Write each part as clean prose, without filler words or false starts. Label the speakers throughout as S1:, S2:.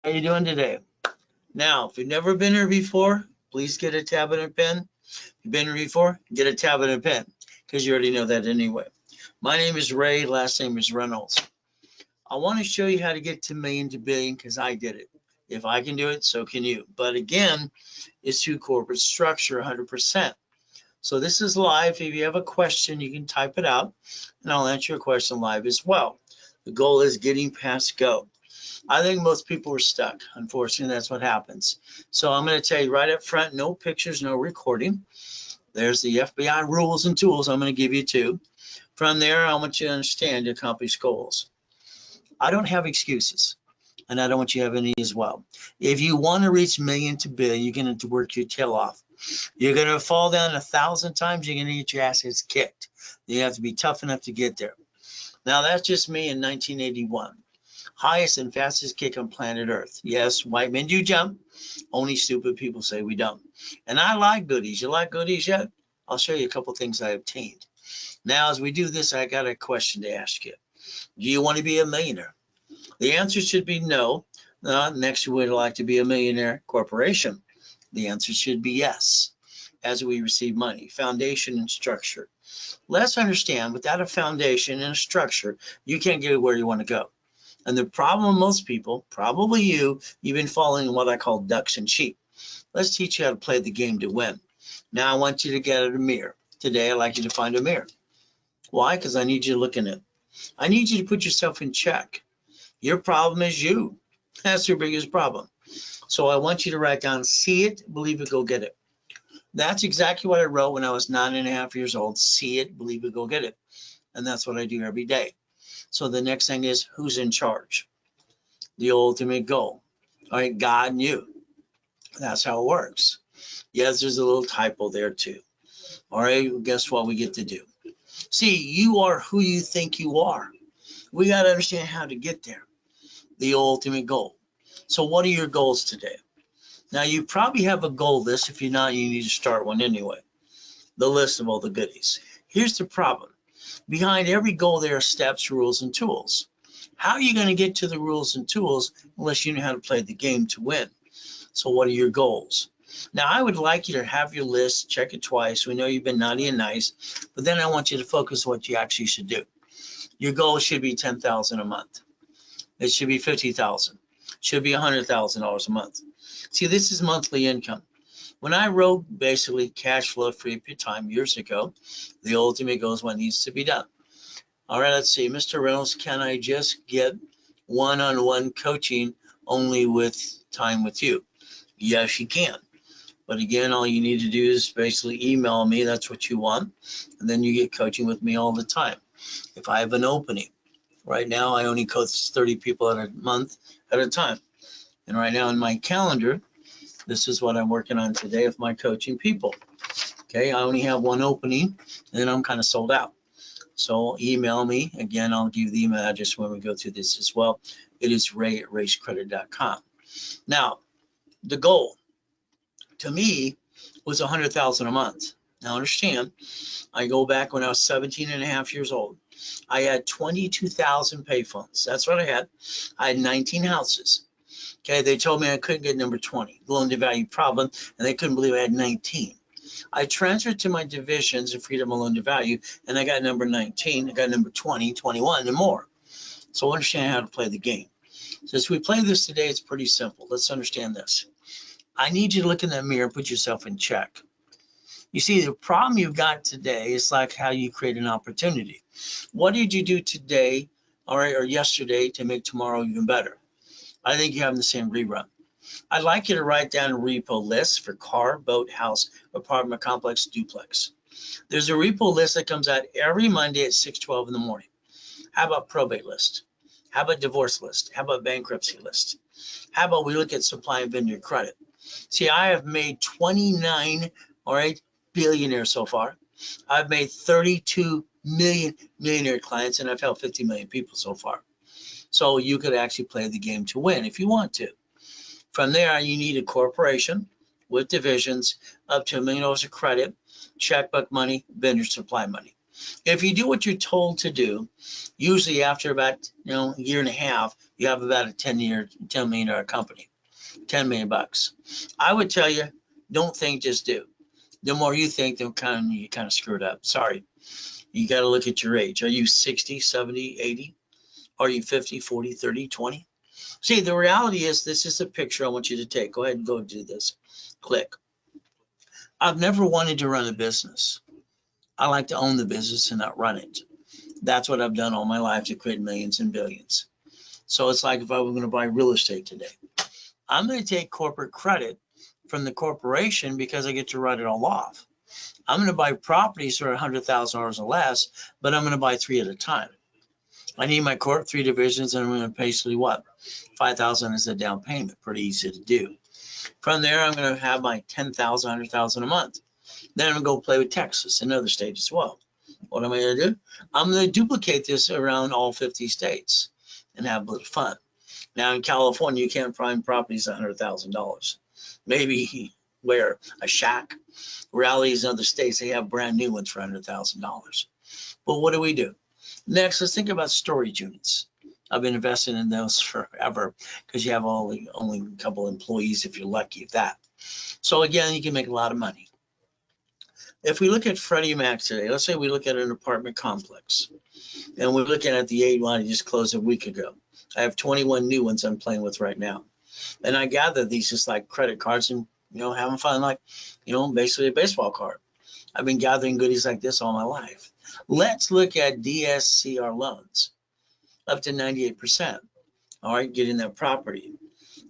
S1: How you doing today? Now, if you've never been here before, please get a tablet and pen. If you've been here before, get a tablet and pen, because you already know that anyway. My name is Ray, last name is Reynolds. I want to show you how to get to million to billion, because I did it. If I can do it, so can you. But again, it's through corporate structure 100%. So this is live. If you have a question, you can type it out, and I'll answer your question live as well. The goal is getting past go. I think most people are stuck. Unfortunately, that's what happens. So I'm going to tell you right up front, no pictures, no recording. There's the FBI rules and tools I'm going to give you too. From there, I want you to understand to accomplish goals. I don't have excuses, and I don't want you to have any as well. If you want to reach million to billion, you're going to have to work your tail off. You're going to fall down 1,000 times. You're going to get your asses kicked. You have to be tough enough to get there. Now, that's just me in 1981. Highest and fastest kick on planet Earth. Yes, white men do jump. Only stupid people say we don't. And I like goodies. You like goodies yet? I'll show you a couple things I obtained. Now, as we do this, I got a question to ask you. Do you want to be a millionaire? The answer should be no. Next, you would like to be a millionaire corporation. The answer should be yes, as we receive money, foundation and structure. Let's understand, without a foundation and a structure, you can't get where you want to go. And the problem with most people, probably you've been following what I call ducks and sheep. Let's teach you how to play the game to win. Now I want you to get a mirror. Today I'd like you to find a mirror. Why? Because I need you to look in it. I need you to put yourself in check. Your problem is you. That's your biggest problem. So I want you to write down, see it, believe it, go get it. That's exactly what I wrote when I was 9.5 years old. See it, believe it, go get it. And that's what I do every day. So the next thing is, who's in charge? The ultimate goal. All right, God and you. That's how it works. Yes, there's a little typo there too. All right, guess what we get to do? See, you are who you think you are. We got to understand how to get there. The ultimate goal. So what are your goals today? Now, you probably have a goal list. If you're not, you need to start one anyway. The list of all the goodies. Here's the problem. Behind every goal, there are steps, rules, and tools. How are you going to get to the rules and tools unless you know how to play the game to win? So what are your goals? Now, I would like you to have your list, check it twice. We know you've been naughty and nice, but then I want you to focus on what you actually should do. Your goal should be $10,000 a month. It should be $50,000. It should be $100,000 a month. See, this is monthly income. When I wrote basically cash flow free up your time years ago, the ultimate goal is what needs to be done. All right, let's see. Mr. Reynolds, can I just get one-on-one coaching only with time with you? Yes, you can. But again, all you need to do is basically email me. That's what you want. And then you get coaching with me all the time. If I have an opening, right now I only coach 30 people a month at a time. And right now in my calendar, this is what I'm working on today with my coaching people. Okay, I only have one opening, and then I'm kind of sold out. So email me. Again, I'll give you the email address when we go through this as well. It is ray@racecredit.com. Now, the goal to me was $100,000 a month. Now understand, I go back when I was 17.5 years old. I had 22,000 payphones. That's what I had. I had 19 houses. Okay, they told me I couldn't get number 20, loan to value problem, and they couldn't believe I had 19. I transferred to my divisions of freedom of loan to value, and I got number 19, I got number 20, 21, and more. So understand how to play the game. So as we play this today, it's pretty simple. Let's understand this. I need you to look in that mirror and put yourself in check. You see, the problem you've got today is like how you create an opportunity. What did you do today, all right, or yesterday to make tomorrow even better? I think you're having the same rerun. I'd like you to write down a repo list for car, boat, house, apartment complex, duplex. There's a repo list that comes out every Monday at 6:12 in the morning. How about probate list? How about divorce list? How about bankruptcy list? How about we look at supply and vendor credit? See, I have made 29, all right, billionaires so far. I've made 32 million millionaire clients, and I've helped 50 million people so far. So you could actually play the game to win if you want to. From there, you need a corporation with divisions up to $1 million of credit, checkbook money, vendor supply money. If you do what you're told to do, usually after about a year and a half, you have about a $10 million company, 10 million bucks. I would tell you, don't think, just do. The more you think, the you kind of screwed up. Sorry. You got to look at your age. Are you 60, 70, 80? Are you 50, 40, 30, 20? See, the reality is, this is a picture I want you to take. Go ahead and go do this. Click. I've never wanted to run a business. I like to own the business and not run it. That's what I've done all my life to create millions and billions. So it's like if I were going to buy real estate today. I'm going to take corporate credit from the corporation because I get to write it all off. I'm going to buy properties for $100,000 or less, but I'm going to buy 3 at a time. I need my corp 3 divisions, and I'm going to basically what? $5,000 as a down payment. Pretty easy to do. From there, I'm going to have my $10,000, $100,000 a month. Then I'm going to go play with Texas, another state as well. What am I going to do? I'm going to duplicate this around all 50 states and have a little fun. Now in California, you can't find properties at $100,000. Maybe where a shack. Reality is in other states, they have brand new ones for $100,000. But what do? Next, let's think about storage units. I've been investing in those forever because you have only a couple employees if you're lucky at that. So again, you can make a lot of money. If we look at Freddie Mac today, let's say we look at an apartment complex, and we're looking at the 8 one I just closed a week ago. I have 21 new ones I'm playing with right now. And I gather these just like credit cards and, having fun like, basically a baseball card. I've been gathering goodies like this all my life. Let's look at DSCR loans, up to 98%. All right, getting that property.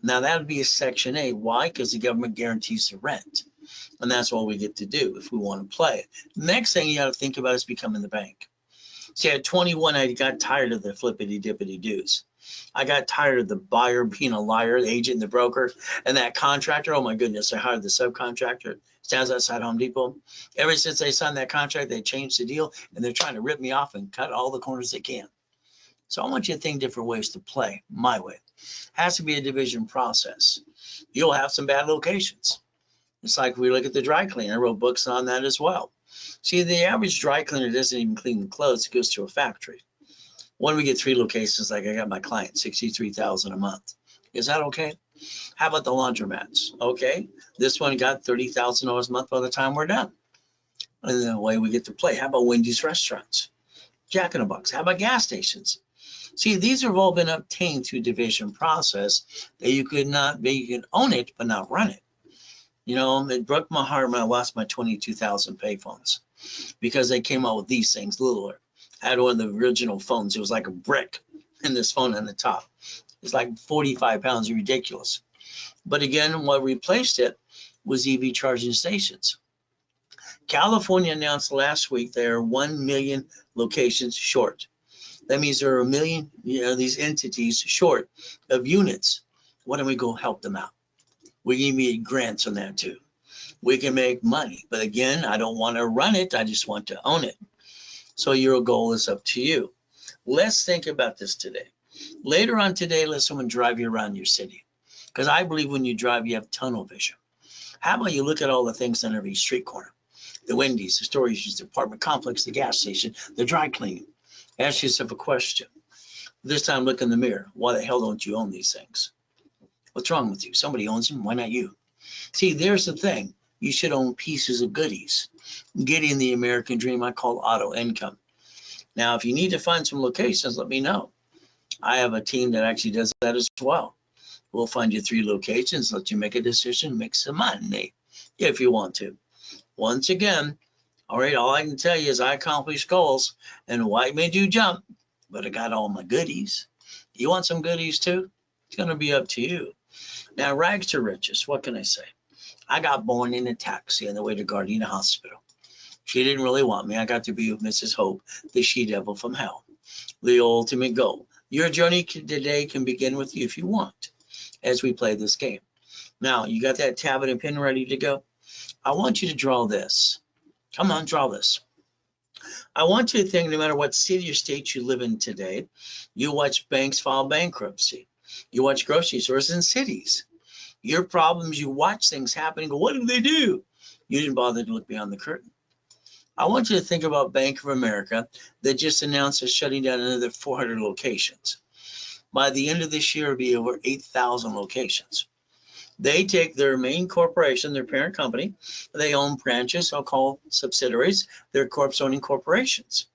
S1: Now that would be a Section A. Why? Because the government guarantees the rent. And that's what we get to do if we want to play it. Next thing you got to think about is becoming the bank. See, at 21, I got tired of the flippity-dippity doos. I got tired of the buyer being a liar, the agent, the broker, and that contractor. Oh my goodness, I hired the subcontractor, stands outside Home Depot. Ever since they signed that contract, they changed the deal, and they're trying to rip me off and cut all the corners they can. So I want you to think different ways to play, my way. Has to be a division process. You'll have some bad locations. It's like we look at the dry cleaner. I wrote books on that as well. See, the average dry cleaner doesn't even clean the clothes. It goes to a factory. When we get 3 locations, like I got my client, $63,000 a month. Is that okay? How about the laundromats? Okay, this one got $30,000 a month by the time we're done. And the way we get to play. How about Wendy's restaurants? Jack in the Box. How about gas stations? See, these have all been obtained through division process that you can own it, but not run it. It broke my heart when I lost my 22,000 payphones because they came out with these things, littler. I had one of the original phones. It was like a brick in this phone on the top. It's like 45 pounds, ridiculous. But again, what replaced it was EV charging stations. California announced last week they are 1 million locations short. That means there are 1 million, these entities short of units. Why don't we go help them out? We can get grants on that too. We can make money. But again, I don't want to run it. I just want to own it. So your goal is up to you. Let's think about this today. Later on today, let someone drive you around your city. Because I believe when you drive, you have tunnel vision. How about you look at all the things on every street corner? The Wendy's, the storage, the apartment complex, the gas station, the dry cleaning. Ask yourself a question. This time, look in the mirror. Why the hell don't you own these things? What's wrong with you? Somebody owns them. Why not you? See, there's the thing. You should own pieces of goodies. Getting the American dream I call auto income. Now, if you need to find some locations, let me know. I have a team that actually does that as well. We'll find you 3 locations, let you make a decision, make some money if you want to. Once again, all right, all I can tell you is I accomplish goals, and white made you jump, but I got all my goodies. You want some goodies too? It's going to be up to you. Now, rags to riches, what can I say? I got born in a taxi on the way to Gardena Hospital. She didn't really want me. I got to be with Mrs. Hope, the she-devil from hell, the ultimate goal. Your journey today can begin with you if you want, as we play this game. Now, you got that tablet and pen ready to go? I want you to draw this. Come on, draw this. I want you to think no matter what city or state you live in today, you watch banks file bankruptcy. You watch grocery stores in cities. Your problems, you watch things happen and go, what did they do? You didn't bother to look beyond the curtain. I want you to think about Bank of America that just announced they're shutting down another 400 locations. By the end of this year, it'll be over 8,000 locations. They take their main corporation, their parent company, they own branches, so-called subsidiaries, they're corp-owning corporations.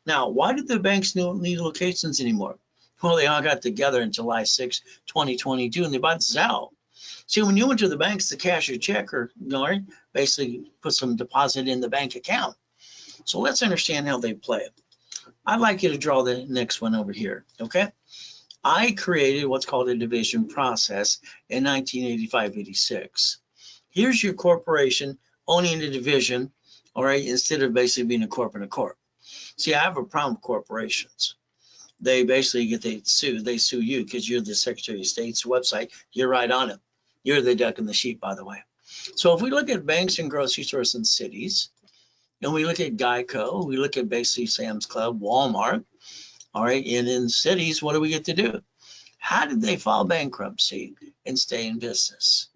S1: Now, why do the banks need locations anymore? Well, they all got together on July 6, 2022, and they bought Zelle. See, when you went to the banks to cash your check or basically put some deposit in the bank account. So let's understand how they play it. I'd like you to draw the next one over here, okay? I created what's called a division process in 1985-86. Here's your corporation owning a division, all right, instead of basically being a corp and a corp. See, I have a problem with corporations. They basically they sue you because you're the Secretary of State's website. You're right on it. You're the duck and the sheep, by the way. So if we look at banks and grocery stores in cities, and we look at Geico, we look at basically Sam's Club, Walmart, all right, and in cities, what do we get to do? How did they file bankruptcy and stay in business?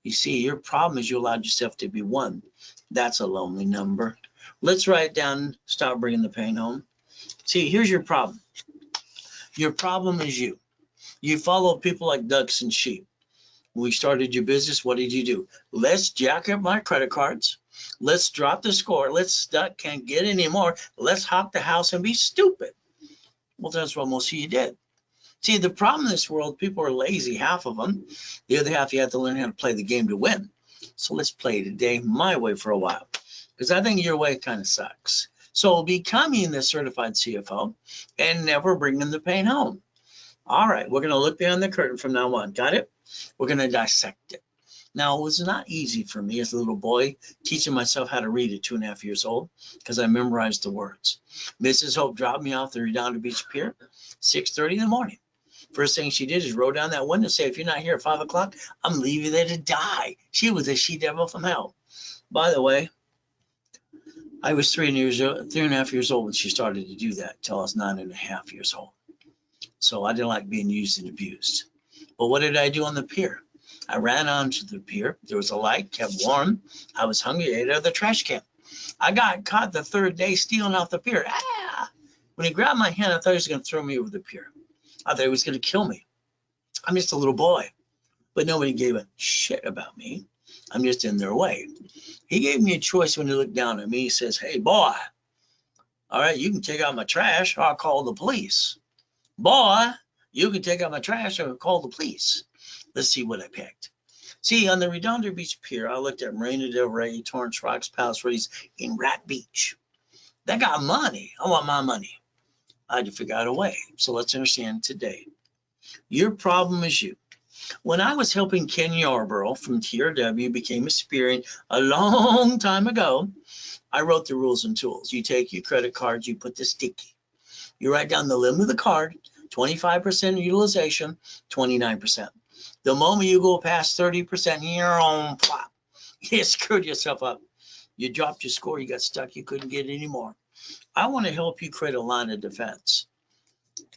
S1: You see, your problem is you allowed yourself to be one. That's a lonely number. Let's write down, stop bringing the pain home. See, here's your problem. Your problem is you. You follow people like ducks and sheep. When we started your business, what did you do? Let's jack up my credit cards. Let's drop the score. Can't get any more. Let's hawk the house and be stupid. Well, that's what most of you did. See, the problem in this world, people are lazy, half of them. The other half, you have to learn how to play the game to win. So let's play today my way for a while, because I think your way kind of sucks. So becoming the certified CFO and never bringing the pain home. All right, we're going to look behind the curtain from now on. Got it? We're going to dissect it. Now, it was not easy for me as a little boy teaching myself how to read at 2.5 years old because I memorized the words. Mrs. Hope dropped me off the Redondo Beach Pier, 6:30 in the morning. First thing she did is roll down that window and say, if you're not here at 5 o'clock, I'm leaving you there to die. She was a she-devil from hell. By the way, I was 3.5 years old when she started to do that until I was 9.5 years old. So I didn't like being used and abused. But what did I do on the pier? I ran onto the pier. There was a light, kept warm. I was hungry, ate out of the trash can. I got caught the third day stealing off the pier. Ah! When he grabbed my hand, I thought he was going to throw me over the pier. I thought he was going to kill me. I'm just a little boy. But nobody gave a shit about me. I'm just in their way. He gave me a choice when he looked down at me. He says, hey, boy, all right, you can take out my trash or I'll call the police. Boy, you can take out my trash or I'll call the police. Let's see what I picked. See, on the Redondo Beach Pier, I looked at Marina del Rey, Torrance Rocks, Palos Verdes, in Rat Beach. They got money. I want my money. I had to figure out a way. So let's understand today. Your problem is you. When I was helping Ken Yarborough from TRW became Experian a long time ago, I wrote the rules and tools. You take your credit cards, you put the sticky. You write down the limit of the card, 25% utilization, 29%. The moment you go past 30%, you're on plop. You screwed yourself up. You dropped your score, you got stuck, you couldn't get any more. I want to help you create a line of defense.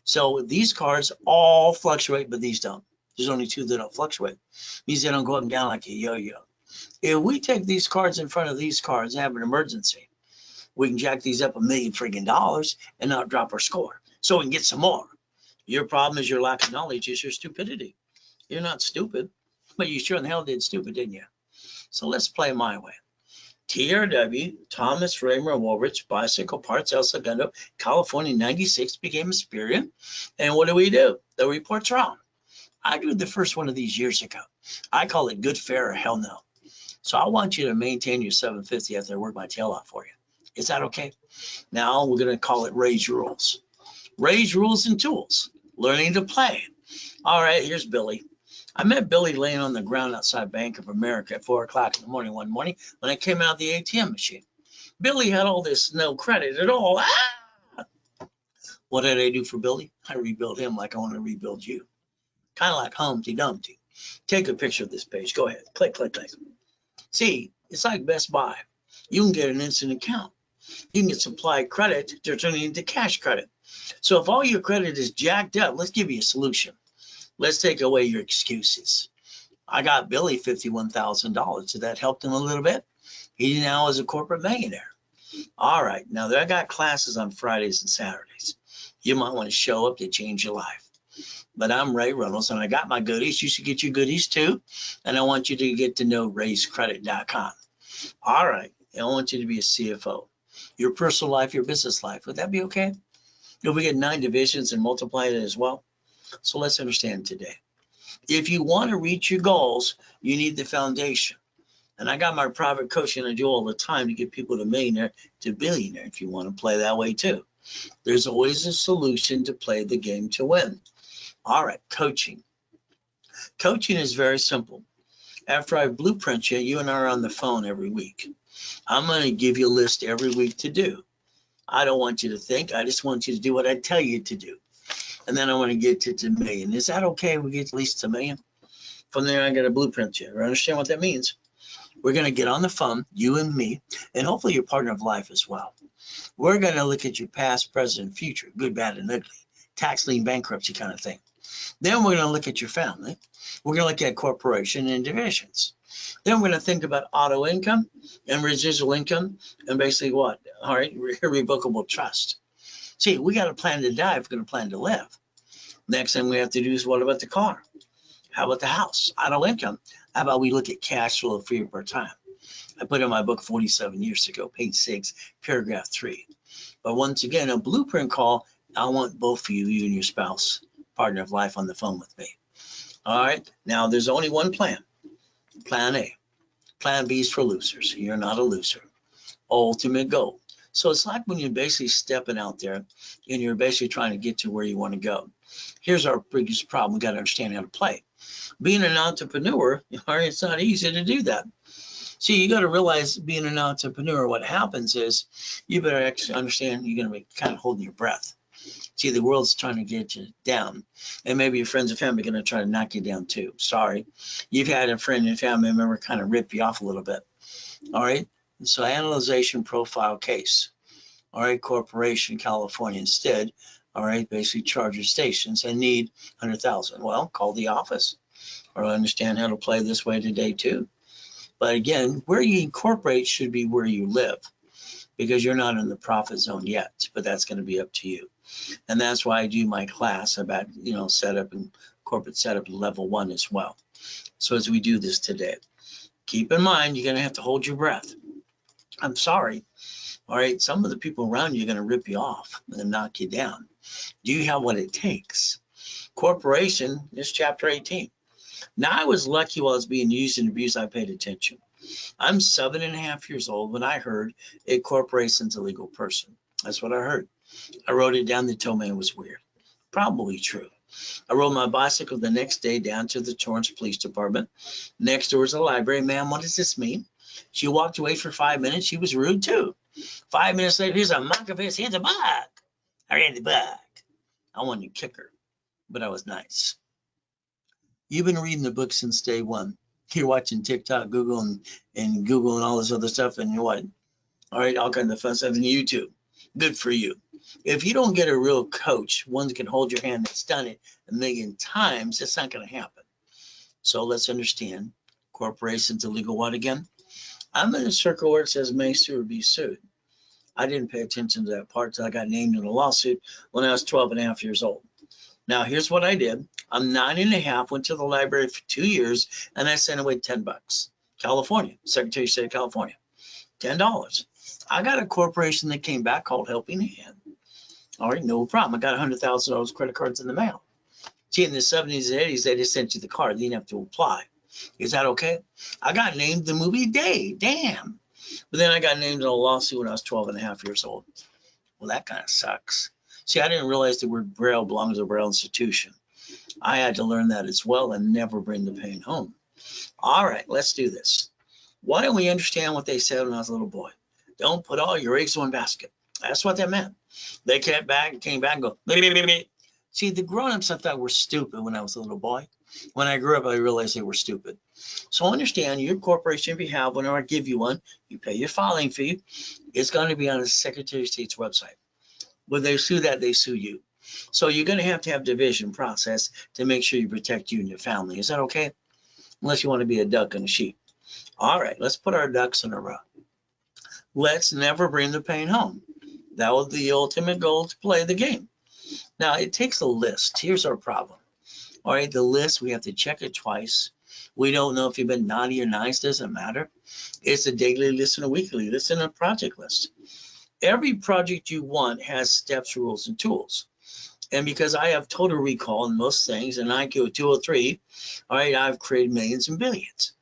S1: So these cards all fluctuate, but these don't. There's only two that don't fluctuate. Means they don't go up and down like a yo-yo. If we take these cards in front of these cards and have an emergency, we can jack these up $1 million friggin' and not drop our score. So we can get some more. Your problem is your lack of knowledge, is your stupidity. You're not stupid, but you sure in the hell did stupid, didn't you? So let's play my way. TRW, Thomas Raymer Woolrich, Bicycle Parts, El Segundo, California, 96, became Experian. And what do? The report's wrong. I drew the first one of these years ago. I call it good, fair, or hell no. So I want you to maintain your 750 after I work my tail off for you. Is that okay? Now we're going to call it Ray's Rules. Ray's Rules and Tools. Learning to play. All right, here's Billy. I met Billy laying on the ground outside Bank of America at 4 o'clock in the morning one morning when I came out of the ATM machine. Billy had all this no credit at all. Ah! What did I do for Billy? I rebuilt him like I want to rebuild you. Kind of like Humpty Dumpty. Take a picture of this page. Go ahead. Click, click, click. See, it's like Best Buy. You can get an instant account. You can get supply credit to turn it into cash credit. So if all your credit is jacked up, let's give you a solution. Let's take away your excuses. I got Billy $51,000. So that helped him a little bit. He now is a corporate millionaire. All right. Now, I got classes on Fridays and Saturdays. You might want to show up to change your life. but I'm Ray Reynolds, and I got my goodies. You should get your goodies too, and I want you to get to know rayscredit.com. All right, I want you to be a CFO. Your personal life, your business life. Would that be okay? If we get 9 divisions and multiply it as well? So let's understand today. If you want to reach your goals, you need the foundation. And I got my private coaching I do all the time to get people to millionaire to billionaire if you want to play that way too. There's always a solution to play the game to win. All right, coaching. Coaching is very simple. After I blueprint you, you and I are on the phone every week. I'm going to give you a list every week to do. I don't want you to think. I just want you to do what I tell you to do. And then I want to get to $1 million. Is that okay? We get at least $1 million. From there, I got to blueprint you. You understand what that means? We're going to get on the phone, you and me, and hopefully your partner of life as well. We're going to look at your past, present, future, good, bad, and ugly, tax lien, bankruptcy kind of thing. Then we're going to look at your family. We're going to look at corporation and divisions. Then we're going to think about auto income and residual income and basically what? All right, irrevocable trust. See, we got to plan to die if we're going to plan to live. Next thing we have to do is what about the car? How about the house? Auto income. How about we look at cash flow free per time? I put in my book 47 years ago, page 6, paragraph 3. But once again, a blueprint call, I want both of you, you and your spouse, partner of life on the phone with me. All right. Now, there's only one plan. Plan A. Plan B is for losers. You're not a loser. Ultimate goal. So it's like when you're basically stepping out there and you're basically trying to get to where you want to go. Here's our biggest problem. We got to understand how to play. Being an entrepreneur, it's not easy to do that. See, you got to realize being an entrepreneur, what happens is you better actually understand you're going to be kind of holding your breath. See, the world's trying to get you down, and maybe your friends and family are going to try to knock you down too. Sorry. You've had a friend and family member kind of rip you off a little bit. All right. So analyzation profile case. All right. Corporation, California instead. All right. Basically charger stations and need 100,000. Well, call the office or understand how to play this way today too. But again, where you incorporate should be where you live because you're not in the profit zone yet, but that's going to be up to you. And that's why I do my class about, setup and corporate setup level 1 as well. So as we do this today, keep in mind, you're going to have to hold your breath. I'm sorry. All right. Some of the people around you are going to rip you off and knock you down. Do you have what it takes? Corporation is chapter 18. Now, I was lucky while I was being used and abused, I paid attention. I'm 7.5 years old when I heard a corporation's a legal person. That's what I heard. I wrote it down. They told me it was weird. Probably true. I rode my bicycle the next day down to the Torrance Police Department. Next door was a library. Ma'am, what does this mean? She walked away for 5 minutes. She was rude too. 5 minutes later, here's a mock of his hands, a bug. I ran the bug. I wanted to kick her, but I was nice. You've been reading the book since day one. You're watching TikTok, Google, and Google and all this other stuff, and what? All right, all kinds of fun stuff in YouTube. Good for you. If you don't get a real coach, one that can hold your hand that's done it 1,000,000 times, it's not going to happen. So let's understand. Corporation's illegal what again? I'm in a circle where it says may sue or be sued. I didn't pay attention to that part until I got named in a lawsuit when I was 12.5 years old. Now, here's what I did. I'm 9.5, went to the library for 2 years, and I sent away $10. California, Secretary of State of California, $10. I got a corporation that came back called Helping Hand. All right, no problem. I got $100,000 credit cards in the mail. See, in the 70s and 80s, they just sent you the card. You didn't have to apply. Is that okay? I got named the movie Day. Damn. But then I got named in a lawsuit when I was 12.5 years old. Well, that kind of sucks. See, I didn't realize the word Braille belongs to a Braille institution. I had to learn that as well and never bring the pain home. All right, let's do this. Why don't we understand what they said when I was a little boy? Don't put all your eggs in one basket. That's what that meant. They came back and go, blah. See, the grown-ups I thought were stupid when I was a little boy. When I grew up, I realized they were stupid. So understand your corporation, if you have one, or I give you one, you pay your filing fee. It's going to be on the Secretary of State's website. When they sue that, they sue you. So you're going to have division process to make sure you protect you and your family. Is that okay? Unless you want to be a duck and a sheep. All right, let's put our ducks in a row. Let's never bring the pain home. That was the ultimate goal, to play the game. Now, it takes a list. Here's our problem. All right, the list, we have to check it twice. We don't know if you've been naughty or nice, doesn't matter. It's a daily list and a weekly list and a project list. Every project you want has steps, rules, and tools. And because I have total recall in most things and IQ of 203, all right, I've created millions and billions.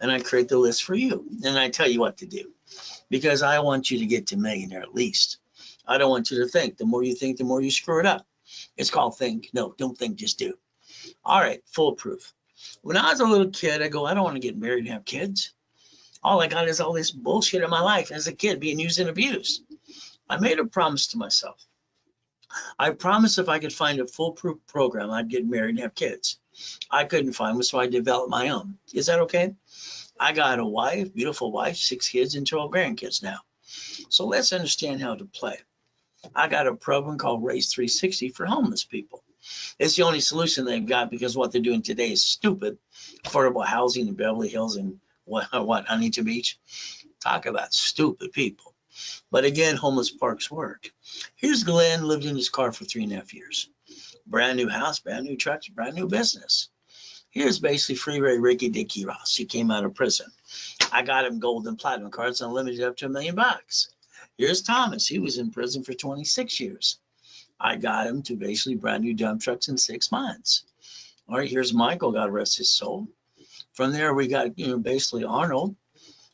S1: And I create the list for you. And I tell you what to do because I want you to get to millionaire at least. I don't want you to think. The more you think, the more you screw it up. It's called think. No, don't think, just do. All right, foolproof. When I was a little kid, I go, I don't want to get married and have kids. All I got is all this bullshit in my life as a kid being used and abused. I made a promise to myself. I promised if I could find a foolproof program, I'd get married and have kids. I couldn't find one, so I developed my own. Is that okay? I got a wife, beautiful wife, 6 kids, and 12 grandkids now. So let's understand how to play. I got a program called Raise 360 for homeless people. It's the only solution they've got because what they're doing today is stupid. Affordable housing in Beverly Hills and Huntington Beach. Talk about stupid people. But again, homeless parks work. Here's Glenn, lived in his car for 3.5 years. Brand new house, brand new trucks, brand new business. Here's basically Freeway Ricky Dicky Ross. He came out of prison. I got him gold and platinum cards unlimited up to $1 million. Here's Thomas. He was in prison for 26 years. I got him to basically brand new dump trucks in 6 months. All right, here's Michael, God rest his soul. From there, we got, basically Arnold.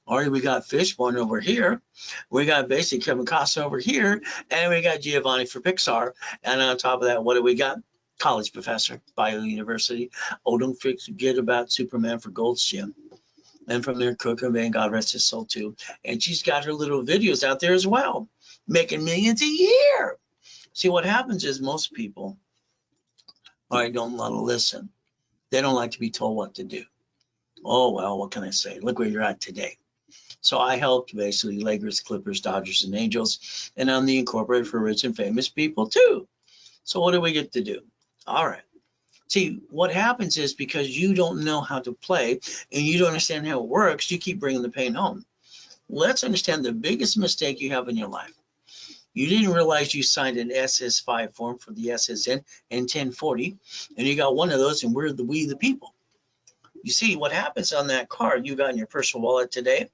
S1: All right, we got Fishborn over here. We got basically Kevin Costner over here. And we got Giovanni for Pixar. And on top of that, what do we got? College professor, Bio University. Oh, don't forget about Superman for Gold's Gym. And from there, Cook Van, God rest his soul too. And she's got her little videos out there as well, making millions a year. See, what happens is most people, all right, don't want to listen. They don't like to be told what to do. Oh, well, what can I say? Look where you're at today. So I helped basically Lakers, Clippers, Dodgers, and Angels. And I'm the incorporator for rich and famous people too. So what do we get to do? All right. See, what happens is because you don't know how to play and you don't understand how it works, you keep bringing the pain home. Let's understand the biggest mistake you have in your life. You didn't realize you signed an SS5 form for the SSN and 1040, and you got one of those, and we're we the people. You see, what happens on that card you got in your personal wallet today,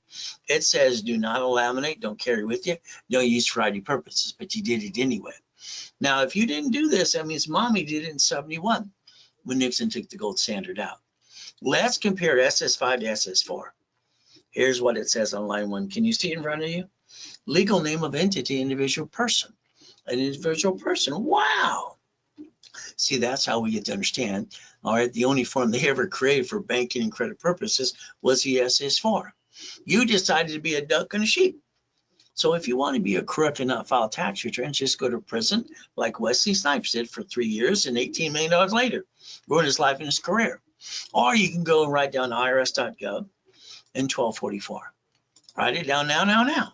S1: it says do not laminate, don't carry with you, don't use for ID purposes, but you did it anyway. Now, if you didn't do this, that means mommy did it in 71 when Nixon took the gold standard out. Let's compare SS5 to SS4. Here's what it says on line 1. Can you see it in front of you? Legal name of entity, individual person. An individual person. Wow. See, that's how we get to understand. All right, the only form they ever created for banking and credit purposes was the SS4. You decided to be a duck and a sheep. So if you want to be a crook and not file tax returns, just go to prison like Wesley Snipes did for 3 years and $18 million later, ruined his life and his career. Or you can go and write down irs.gov and 1244. Write it down now.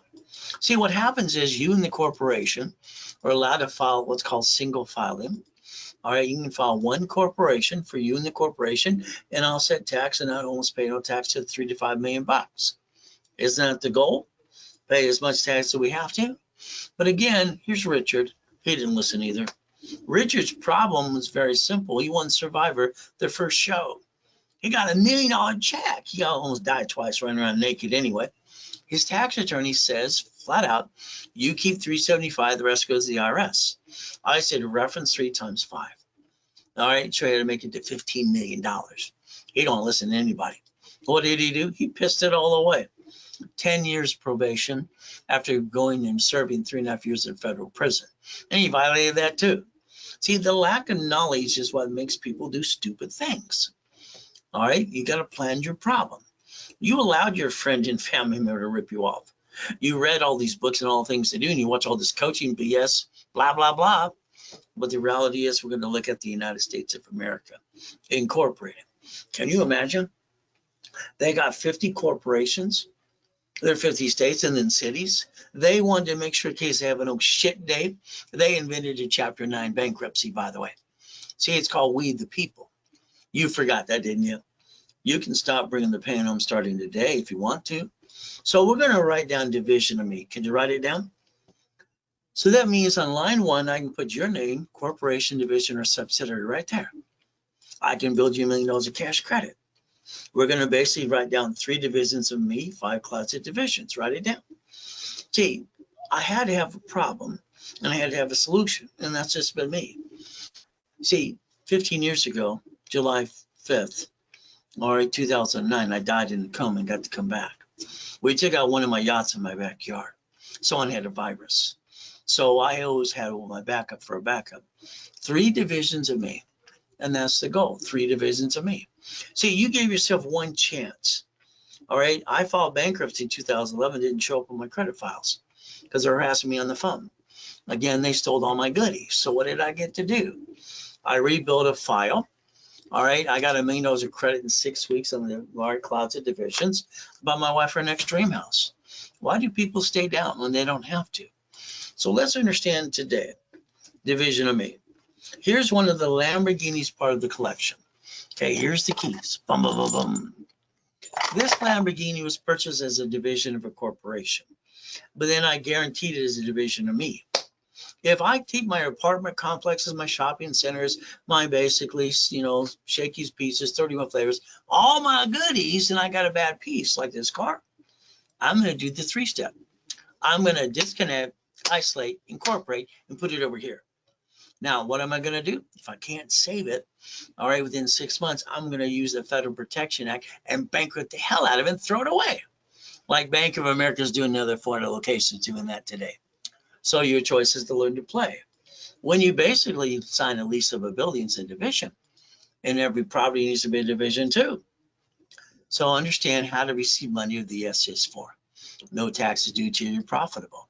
S1: See, what happens is you and the corporation are allowed to file what's called single filing. All right, you can file one corporation for you and the corporation, and I'll set tax and I almost pay no tax to $3 to $5 million. Isn't that the goal? Pay as much tax as we have to. But again, here's Richard. He didn't listen either. Richard's problem was very simple. He won Survivor the first show. He got $1 million check. He almost died twice running around naked anyway. His tax attorney says flat out, you keep $375, the rest goes to the IRS. I said reference 3 times 5. All right, so he had to make it to $15 million. He don't listen to anybody. What did he do? He pissed it all away. 10 years probation after going and serving 3.5 years in federal prison. And he violated that too. See, the lack of knowledge is what makes people do stupid things. All right, you got to plan your problem. You allowed your friend and family member to rip you off. You read all these books and all the things they do, and you watch all this coaching BS, blah, blah, blah. But the reality is we're going to look at the United States of America Incorporated. Can you imagine? They got 50 corporations. There are 50 states and then cities. They wanted to make sure in case they have an shit day, they invented a Chapter 9 bankruptcy, by the way. See, it's called We the People. You forgot that, didn't you? You can stop bringing the pain home starting today if you want to. So we're going to write down division of me. Can you write it down? So that means on line 1, I can put your name, corporation, division, or subsidiary right there. I can build you $1 million of cash credit. We're going to basically write down 3 divisions of me, 5 closet divisions. Write it down. See, I had to have a problem and I had to have a solution, and that's just been me. See, 15 years ago, July 5th, all right, 2009, I died in a coma and got to come back. We took out one of my yachts in my backyard. Someone had a virus. So I always had my backup for a backup. 3 divisions of me. And that's the goal, 3 divisions of me. See, you gave yourself one chance. All right, I filed bankruptcy in 2011, didn't show up on my credit files because they're harassing me on the phone. Again, they stole all my goodies. So what did I get to do? I rebuilt a file. All right, I got $1 million of credit in 6 weeks on the large closet divisions. Bought my wife her next dream house. Why do people stay down when they don't have to? So let's understand today, division of me. Here's one of the Lamborghinis part of the collection. Okay, here's the keys. Bum, bum, bum, bum. This Lamborghini was purchased as a division of a corporation, but then I guaranteed it as a division of me. If I keep my apartment complexes, my shopping centers, my basically, Shakey's pieces, 31 flavors, all my goodies, and I got a bad piece like this car, I'm going to do the 3-step. I'm going to disconnect, isolate, incorporate, and put it over here. Now, what am I going to do? If I can't save it, all right, within 6 months, I'm going to use the Federal Protection Act and bankrupt the hell out of it and throw it away. Like Bank of America is doing, other Florida locations doing that today. So your choice is to learn to play. When you basically sign a lease of a building, it's a division, and every property needs to be a division too. So understand how to receive money of the S is for. No taxes due till you're profitable.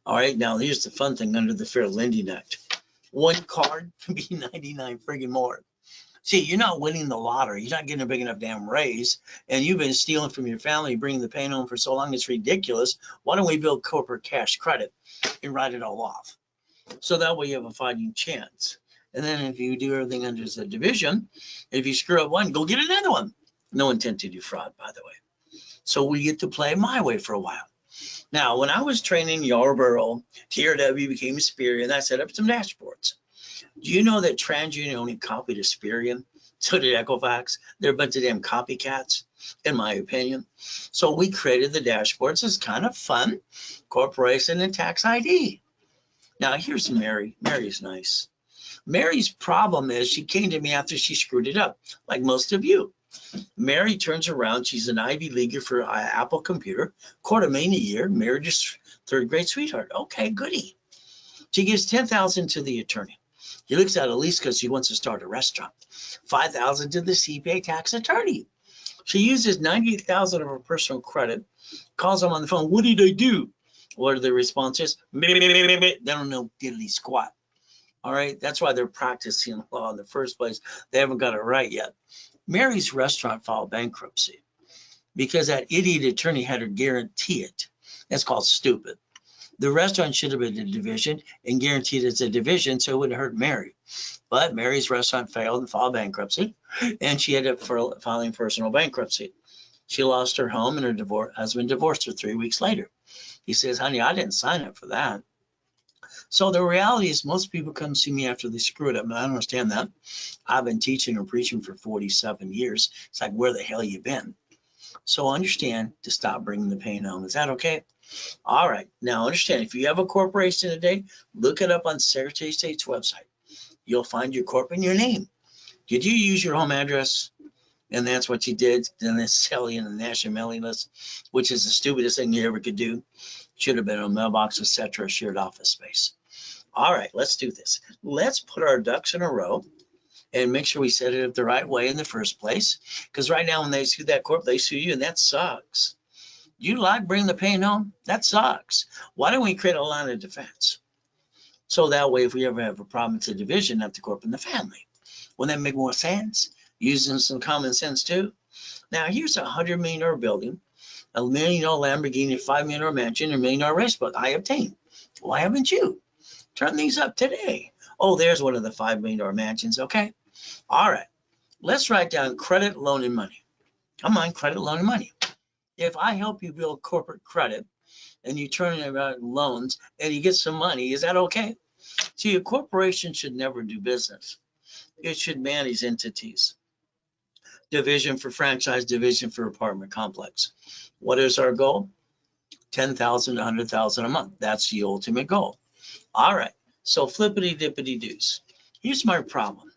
S1: All right, now here's the fun thing under the Fair Lending Act. One card can be 99 friggin' more. See, you're not winning the lottery. You're not getting a big enough damn raise, and you've been stealing from your family, bringing the pain home for so long, it's ridiculous. Why don't we build corporate cash credit and write it all off? So that way you have a fighting chance. And then if you do everything under the division, if you screw up one, go get another one. No intent to defraud, by the way. So we get to play my way for a while. Now, when I was training Yarborough, TRW became Experian, I set up some dashboards. Do you know that TransUnion only copied Experian? So did Equifax. They're a bunch of damn copycats, in my opinion. So we created the dashboards. It's kind of fun. Corporation and tax ID. Now, here's Mary. Mary's nice. Mary's problem is she came to me after she screwed it up, like most of you. Mary turns around. She's an Ivy Leaguer for Apple Computer, $250,000 a year, married her 3rd grade sweetheart. Okay, goody. She gives $10,000 to the attorney. He looks at a lease because she wants to start a restaurant. $5,000 to the CPA tax attorney. She uses $98,000 of her personal credit, calls them on the phone. What did I do? What are the responses? They don't know diddly squat. All right, that's why they're practicing law in the first place. They haven't got it right yet. Mary's restaurant filed bankruptcy because that idiot attorney had her guarantee it. That's called stupid. The restaurant should have been a division and guaranteed as a division, so it wouldn't hurt Mary. But Mary's restaurant failed and filed bankruptcy, and she ended up filing personal bankruptcy. She lost her home, and her husband divorced her 3 weeks later. He says, honey, I didn't sign up for that. So the reality is most people come see me after they screw it up, and I don't understand that. I've been teaching or preaching for 47 years. It's like, where the hell you been? So understand to stop bringing the pain home. Is that okay? All right. Now understand, if you have a corporation today, look it up on Secretary of State's website. You'll find your corp and your name. Did you use your home address? And that's what you did. Then they sell you in the national mailing list, which is the stupidest thing you ever could do. Should have been a mailbox, etc., shared office space. All right, let's do this. Let's put our ducks in a row and make sure we set it up the right way in the first place. Because right now when they sue that corp, they sue you, and that sucks. You like bringing the pain home? That sucks. Why don't we create a line of defense? So that way, if we ever have a problem, it's a division, not the corp and the family. Wouldn't that make more sense? Using some common sense too. Now, here's a $100 million building, a $1 million Lamborghini, a $5 million mansion, and $1 million race book I obtained. Why haven't you? Turn these up today. Oh, there's one of the $5 million mansions. Okay. All right. Let's write down credit, loan, and money. Come on, credit, loan, and money. If I help you build corporate credit and you turn it around loans and you get some money, is that okay? See, a corporation should never do business. It should manage entities. Division for franchise, division for apartment complex. What is our goal? 10,000 to 100,000 a month. That's the ultimate goal. All right. So flippity dippity doos. Here's my problem.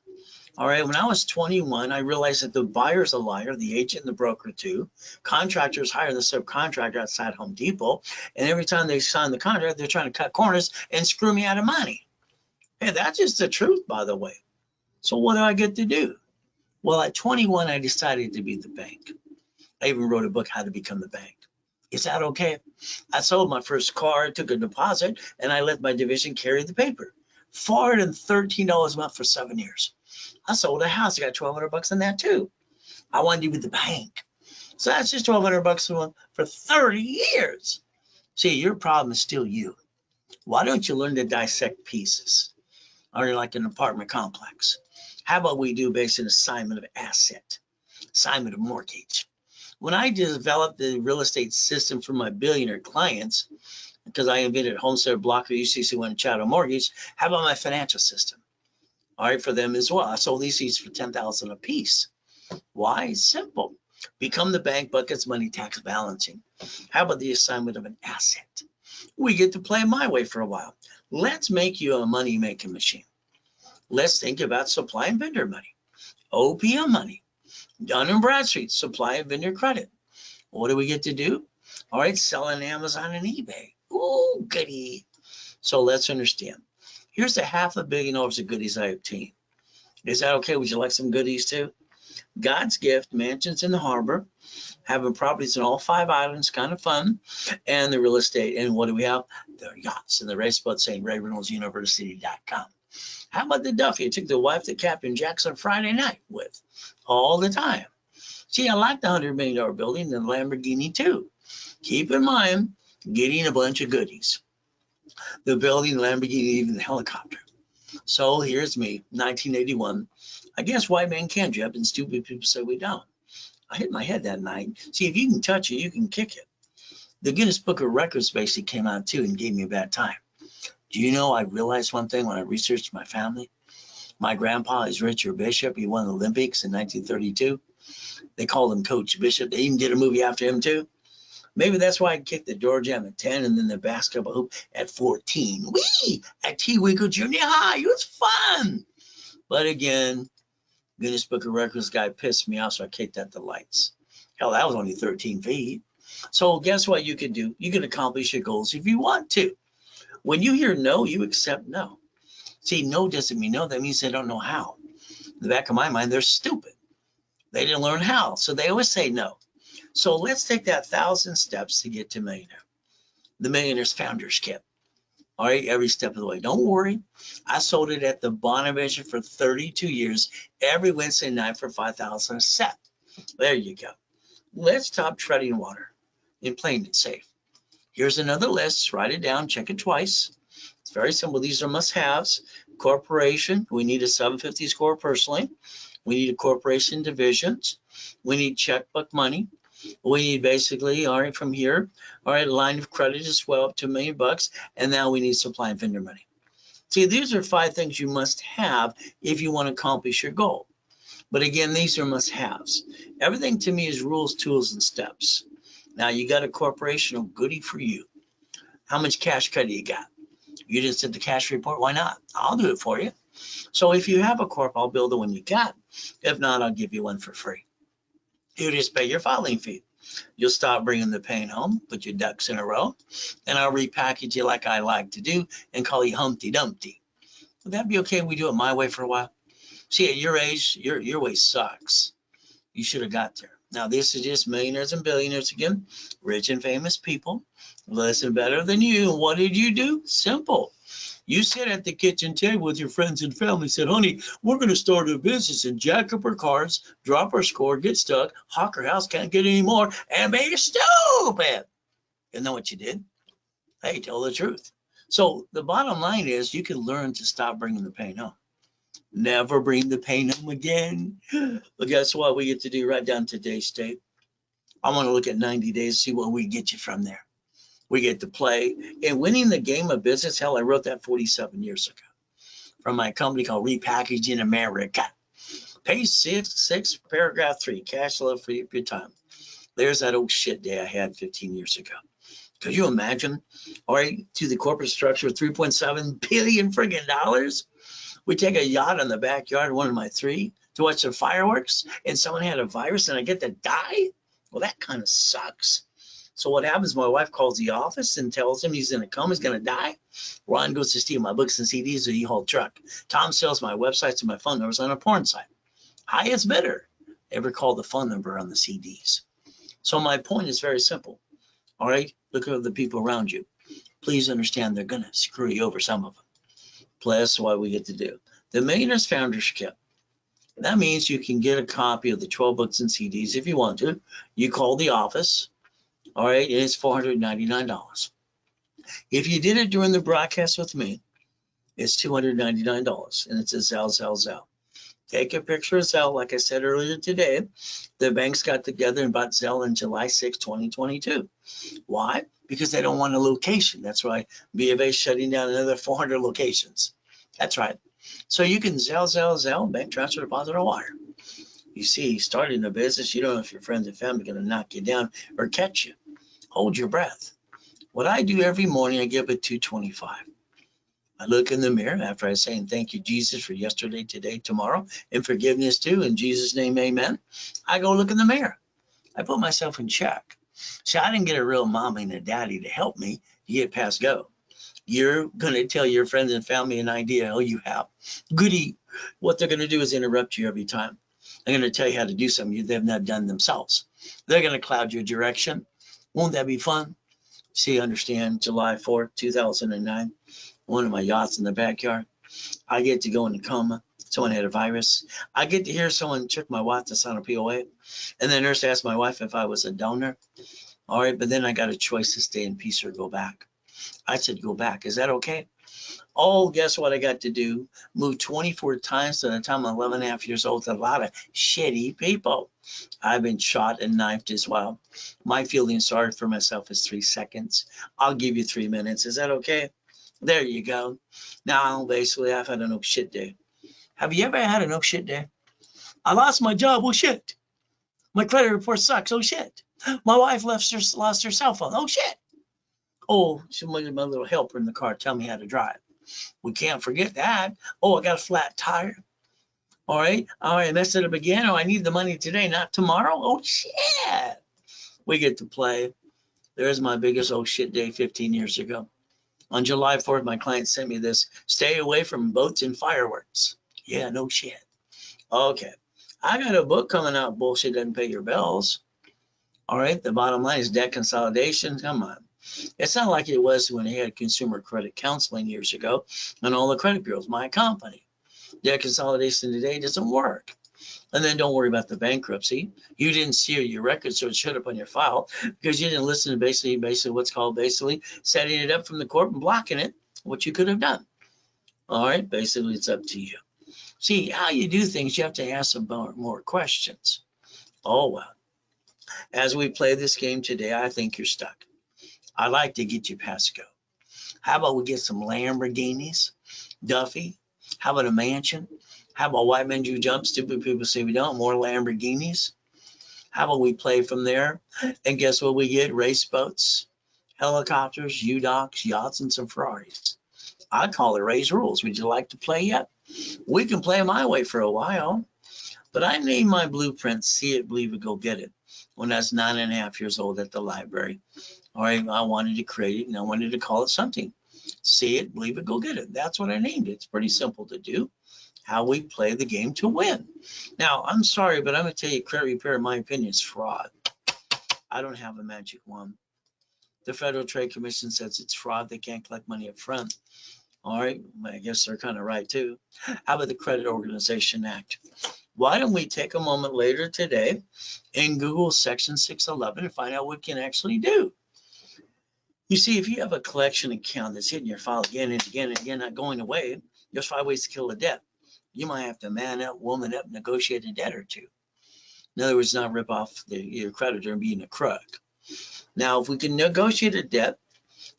S1: All right. When I was 21, I realized that the buyer's a liar, the agent and the broker too. Contractors hire the subcontractor outside Home Depot. And every time they sign the contract, they're trying to cut corners and screw me out of money. Hey, that's just the truth, by the way. So what do I get to do? Well, at 21, I decided to be the bank. I even wrote a book, How to Become the Bank. Is that okay? I sold my first car, took a deposit, and I let my division carry the paper. $413 a month for 7 years. I sold a house. I got $1,200 in that too. I wanted to be the bank. So that's just $1,200 a month for 30 years. See, your problem is still you. Why don't you learn to dissect pieces? Or like an apartment complex. How about we do based on assignment of asset, assignment of mortgage? When I developed the real estate system for my billionaire clients, because I invented Homestead, Blocker, UCC1, and Chattel Mortgage, how about my financial system? All right, for them as well. I sold these seats for $10,000 a piece. Why? It's simple. Become the bank, buckets, money, tax balancing. How about the assignment of an asset? We get to play my way for a while. Let's make you a money-making machine. Let's think about supply and vendor money, OPM money, Dun & Bradstreet, supply and vendor credit. What do we get to do? All right, selling Amazon and eBay. Ooh, goody. So let's understand. Here's the $500 million of goodies I obtained. Is that okay? Would you like some goodies too? God's gift, mansions in the harbor, having properties in all 5 islands, kind of fun, and the real estate. And what do we have? The yachts and the race boats, saying Ray Reynolds University.com. How about the Duffy? I took the wife that Captain Jackson Friday night with all the time. See, I like the $100 million building and the Lamborghini too. Keep in mind, getting a bunch of goodies. The building, the Lamborghini, even the helicopter. So here's me, 1981. I guess white men can jump and stupid people say we don't. I hit my head that night. See, if you can touch it, you can kick it. The Guinness Book of Records basically came out too and gave me a bad time. Do you know I realized one thing when I researched my family? My grandpa is Richard Bishop. He won the Olympics in 1932. They called him Coach Bishop. They even did a movie after him too. Maybe that's why I kicked the door jam at 10 and then the basketball hoop at 14. Whee! At T. Winkle Junior High. It was fun. But again, Guinness Book of Records guy pissed me off, so I kicked at the lights. Hell, that was only 13 feet. So guess what you can do? You can accomplish your goals if you want to. When you hear no, you accept no. See, no doesn't mean no. That means they don't know how. In the back of my mind, they're stupid. They didn't learn how, so they always say no. So let's take that 1,000 steps to get to millionaire. The Millionaire's Founders Kit. All right, every step of the way. Don't worry. I sold it at the Bonaventure for 32 years, every Wednesday night for $5,000 a set. There you go. Let's stop treading water in plain and safe. Here's another list. Write it down. Check it twice. It's very simple. These are must-haves. Corporation. We need a 750 score personally. We need a corporation divisions. We need checkbook money. We need basically, all right, from here, all right, line of credit as well up to $1 million. And now we need supply and vendor money. See, these are 5 things you must have if you want to accomplish your goal. But again, these are must-haves. Everything to me is rules, tools, and steps. Now, you got a corporational goodie for you. How much cash credit you got? You just did the cash report. Why not? I'll do it for you. So if you have a corp, I'll build the one you got. If not, I'll give you one for free. You just pay your filing fee. You'll stop bringing the pain home, put your ducks in a row, and I'll repackage you like I like to do and call you Humpty Dumpty. Would that be okay if we do it my way for a while? See, at your age, your way sucks. You should have got there. Now, this is just millionaires and billionaires again, rich and famous people, less and better than you. What did you do? Simple. You sit at the kitchen table with your friends and family, said, honey, we're going to start a business and jack up our cars, drop our score, get stuck, hawk our house, can't get any more, and be stupid. Isn't that what you did? Hey, tell the truth. So the bottom line is you can learn to stop bringing the pain home. Never bring the pain home again. But guess what we get to do right down today's date? I want to look at 90 days, see what we get you from there. We get to play. And winning the game of business, hell, I wrote that 47 years ago. from my company called Repackaging America. Page 6, paragraph 3, cash love for your time. There's that old shit day I had 15 years ago. Could you imagine? All right, to the corporate structure, $3.7 billion friggin' dollars. We take a yacht in the backyard, one of my three, to watch the fireworks, and someone had a virus and I get to die? Well, that kind of sucks. So what happens, my wife calls the office and tells him he's in a coma, he's going to die. Ron goes to steal my books and CDs at a U-Haul truck. Tom sells my websites and my phone numbers on a porn site. Highest bidder. Ever call the phone number on the CDs? So my point is very simple. All right, look at the people around you. Please understand they're going to screw you over, some of them. Plus, what we get to do. The Millionaires Founders Kit. That means you can get a copy of the 12 books and CDs if you want to. You call the office. All right, and it's $499. If you did it during the broadcast with me, it's $299, and it's a Zelle. Take a picture of Zelle. Like I said earlier today, the banks got together and bought Zelle on July 6, 2022. Why? Because they don't want a location. That's why B of A is shutting down another 400 locations. That's right. So you can Zelle, bank transfer, deposit, or wire. You see, starting a business, you don't know if your friends and family are going to knock you down or catch you. Hold your breath. What I do every morning, I give it 225. I look in the mirror after I say, thank you, Jesus, for yesterday, today, tomorrow, and forgiveness too. In Jesus' name, amen. I go look in the mirror. I put myself in check. See, I didn't get a real mommy and a daddy to help me to get past go. You're going to tell your friends and family an idea, oh, you have. Goody. What they're going to do is interrupt you every time. They're going to tell you how to do something they've not done themselves. They're going to cloud your direction. Won't that be fun? See, understand, July 4th, 2009, one of my yachts in the backyard. I get to go in a coma. Someone had a virus. I get to hear someone check my wife to sign a POA. And the nurse asked my wife if I was a donor. All right, but then I got a choice to stay in peace or go back. I said, go back. Is that okay? Oh, guess what I got to do? Move 24 times to the time I'm 11 and a half years old with a lot of shitty people. I've been shot and knifed as well. My feeling sorry for myself is 3 seconds. I'll give you 3 minutes. Is that okay? There you go. Now, basically, I've had an oh shit day. Have you ever had an oh shit day? I lost my job. Oh shit. My credit report sucks. Oh shit. My wife lost her cell phone. Oh shit. Oh, somebody, my little helper in the car, tell me how to drive. We can't forget that. Oh, I got a flat tire. All right, I messed it up again. Oh, I need the money today, not tomorrow. Oh shit. We get to play. There's my biggest oh shit day 15 years ago. On July 4th, my client sent me this. Stay away from boats and fireworks. Yeah, no shit. Okay. I got a book coming out. Bullshit doesn't pay your bills. All right. The bottom line is debt consolidation. Come on. It's not like it was when he had consumer credit counseling years ago and all the credit bureaus, my company. Debt consolidation today doesn't work. And then don't worry about the bankruptcy. You didn't see your record, so it showed up on your file because you didn't listen to basically what's called setting it up from the court and blocking it, what you could have done. All right, basically it's up to you. See, how you do things, you have to ask some more questions. Oh, well. As we play this game today, I think you're stuck. I'd like to get you past go. How about we get some Lamborghinis, Duffy? How about a mansion? How about white men do jump? Stupid people say we don't. More Lamborghinis. How about we play from there? And guess what we get? Race boats, helicopters, U-Docks, yachts, and some Ferraris. I call it Ray's Rules. Would you like to play yet? We can play my way for a while. But I named my blueprint, See It, Believe It, Go Get It, when I was 9.5 years old at the library. All right, I wanted to create it, and I wanted to call it something. See it, believe it, go get it. That's what I named it. It's pretty simple to do. How we play the game to win. Now, I'm sorry, but I'm going to tell you, credit repair, in my opinion, is fraud. I don't have a magic wand. The Federal Trade Commission says it's fraud. They can't collect money up front. All right, I guess they're kind of right, too. How about the Credit Organization Act? Why don't we take a moment later today and Google Section 611 and find out what we can actually do? You see, if you have a collection account that's hitting your file again and again and again, not going away, there's 5 ways to kill a debt. You might have to man up, woman up, negotiate a debt or two. In other words, not rip off your creditor and being a crook. Now, if we can negotiate a debt,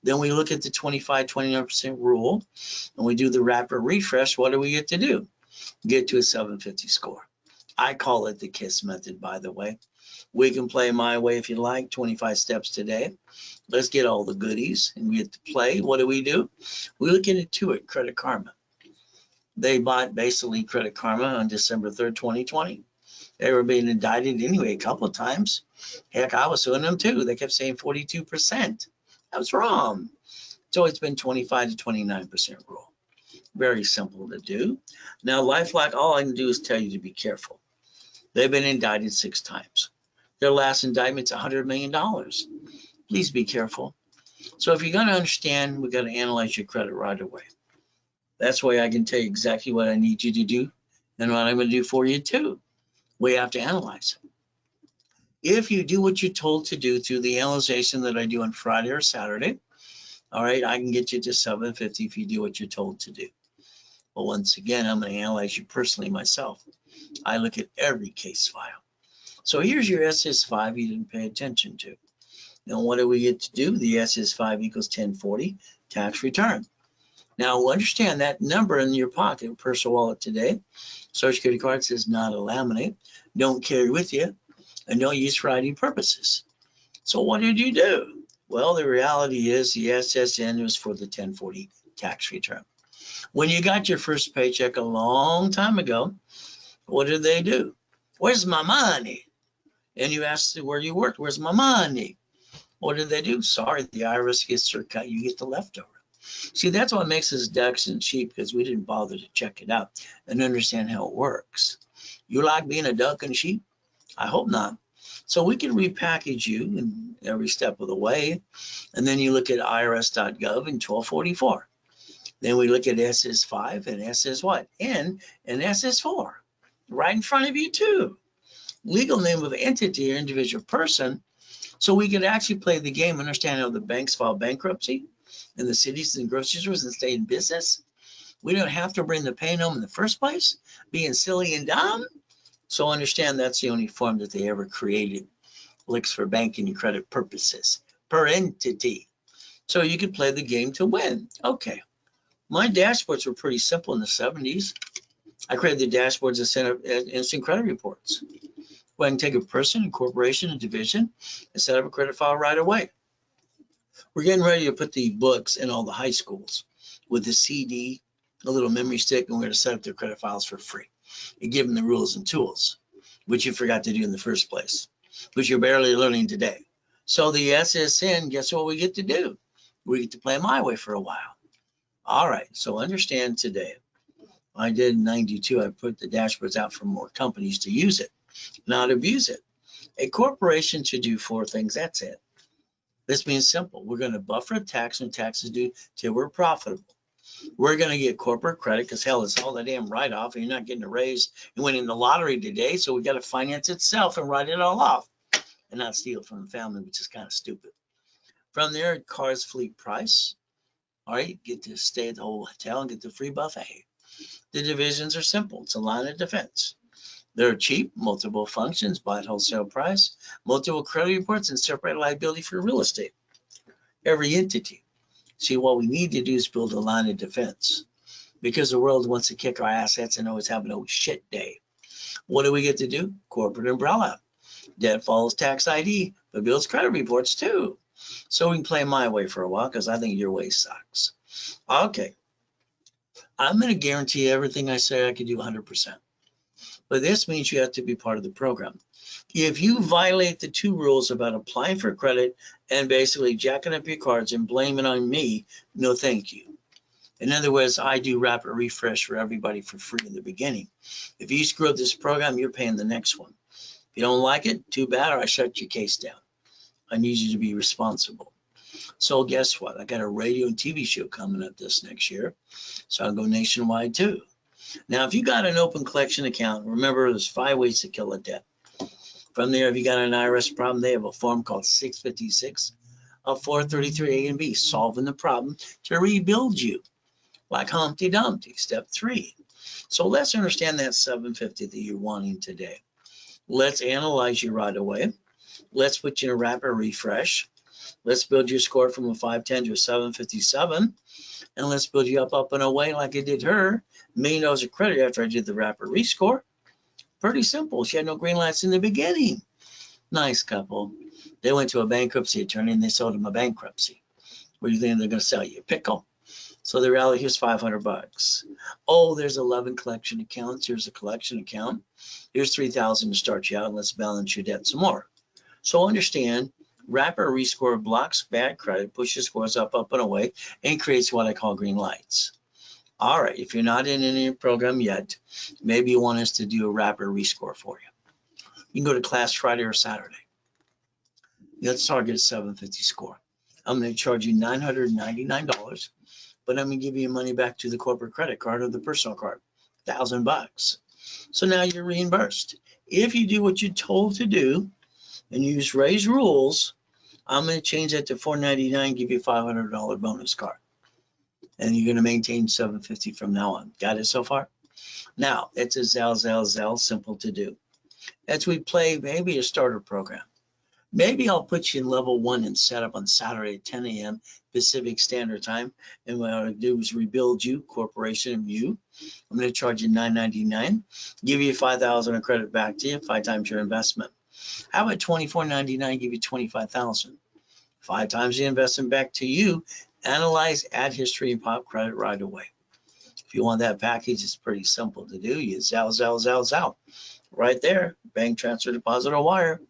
S1: Then we look at the 25-29% rule, and we do the rapid refresh. What do we get to do? Get to a 750 score. I call it the KISS method, by the way. We can play my way if you like, 25 steps today. Let's get all the goodies and we get to play. What do? We look into it, Credit Karma. They bought basically Credit Karma on December 3rd, 2020. They were being indicted anyway a couple of times. Heck, I was suing them too. They kept saying 42%. That was wrong. So it's been 25 to 29% rule. Very simple to do. Now, LifeLock, all I can do is tell you to be careful. They've been indicted 6 times. Their last indictment's $100 million. Please be careful. So if you're going to understand, we've got to analyze your credit right away. That's why I can tell you exactly what I need you to do and what I'm going to do for you too. We have to analyze. If you do what you're told to do through the analyzation that I do on Friday or Saturday, all right, I can get you to 750 if you do what you're told to do. But once again, I'm going to analyze you personally myself. I look at every case file. So here's your SS5 you didn't pay attention to. Now, what do we get to do? The SS5 equals 1040 tax return. Now, understand that number in your pocket, personal wallet today, Social Security card says not a laminate, don't carry with you, and don't use for ID purposes. So what did you do? Well, the reality is the SSN was for the 1040 tax return. When you got your first paycheck a long time ago, what did they do? Where's my money? And you asked where you worked, where's my money? What did they do? Sorry, the IRS gets their cut, you get the leftover. See, that's what makes us ducks and sheep, because we didn't bother to check it out and understand how it works. You like being a duck and sheep? I hope not. So we can repackage you in every step of the way. And then you look at irs.gov and 1244. Then we look at SS5 and SS what? N and SS4 right in front of you too. Legal name of entity or individual person. So we could actually play the game, understand how the banks file bankruptcy and the cities and grocery stores and stay in business. We don't have to bring the pain home in the first place, being silly and dumb. So understand that's the only form that they ever created. Looks for banking and credit purposes per entity. So you could play the game to win. Okay. My dashboards were pretty simple in the 70s. I created the dashboards that sent up instant credit reports. Go ahead and take a person, a corporation, a division, and set up a credit file right away. We're getting ready to put the books in all the high schools with the CD, a little memory stick, and we're going to set up their credit files for free and give them the rules and tools, which you forgot to do in the first place, which you're barely learning today. So the SSN, guess what we get to do? We get to play my way for a while. All right, so understand today. I did in 92, I put the dashboards out for more companies to use it, not abuse it. A corporation should do 4 things, that's it. This means simple. We're going to buffer tax when taxes due till we're profitable. We're going to get corporate credit because hell, it's all the damn write-off and you're not getting a raise and winning the lottery today. So we got to finance itself and write it all off and not steal from the family, which is kind of stupid. From there, cars fleet price. All right, get to stay at the whole hotel and get the free buffet. The divisions are simple. It's a line of defense. They're cheap, multiple functions, buy at wholesale price, multiple credit reports, and separate liability for real estate. Every entity. See, what we need to do is build a line of defense because the world wants to kick our assets and always have an oh shit day. What do we get to do? Corporate umbrella. Debt follows tax ID, but builds credit reports too. So we can play my way for a while because I think your way sucks. Okay. I'm going to guarantee everything I say I can do 100%. But this means you have to be part of the program. If you violate the 2 rules about applying for credit and basically jacking up your cards and blaming on me, no thank you. In other words, I do rapid refresh for everybody for free in the beginning. If you screw up this program, you're paying the next one. If you don't like it, too bad, or I shut your case down. I need you to be responsible. So guess what? I got a radio and TV show coming up this next year. So I'll go nationwide too. Now, if you got an open collection account, remember there's 5 ways to kill a debt. From there, if you got an IRS problem, they have a form called 656 of 433A and B, solving the problem to rebuild you, like Humpty Dumpty, step 3. So let's understand that 750 that you're wanting today. Let's analyze you right away. Let's put you in a rapid refresh. Let's build your score from a 510 to a 757, and let's build you up and away like I did her. $1 million of credit after I did the rapid rescore. Pretty simple. She had no green lights in the beginning. Nice couple. They went to a bankruptcy attorney and they sold him a bankruptcy. What do you think they're going to sell you? A pickle. So the reality, here's $500. Oh, there's 11 collection accounts. Here's a collection account. Here's $3,000 to start you out, and let's balance your debt some more. So understand, rapid rescore blocks bad credit, pushes scores up and away, and creates what I call green lights. All right, if you're not in any program yet, maybe you want us to do a rapid rescore for you. You can go to class Friday or Saturday. Let's target a 750 score. I'm going to charge you $999, but I'm going to give you money back to the corporate credit card or the personal card, $1,000. So now you're reimbursed. If you do what you're told to do and use Ray's rules, I'm going to change that to $499, give you a $500 bonus card. And you're going to maintain 750 from now on. Got it so far? Now, it's a Zell, simple to do. As we play maybe a starter program, maybe I'll put you in level 1 and set up on Saturday at 10 a.m. Pacific Standard Time. And what I'll do is rebuild you, corporation of you. I'm going to charge you $999, give you $5,000 of credit back to you, 5 times your investment. How about $24.99, give you $25,000, 5 times the investment back to you. Analyze, add history, and pop credit right away. If you want that package, it's pretty simple to do. You Zell. Right there, bank transfer, deposit, or wire.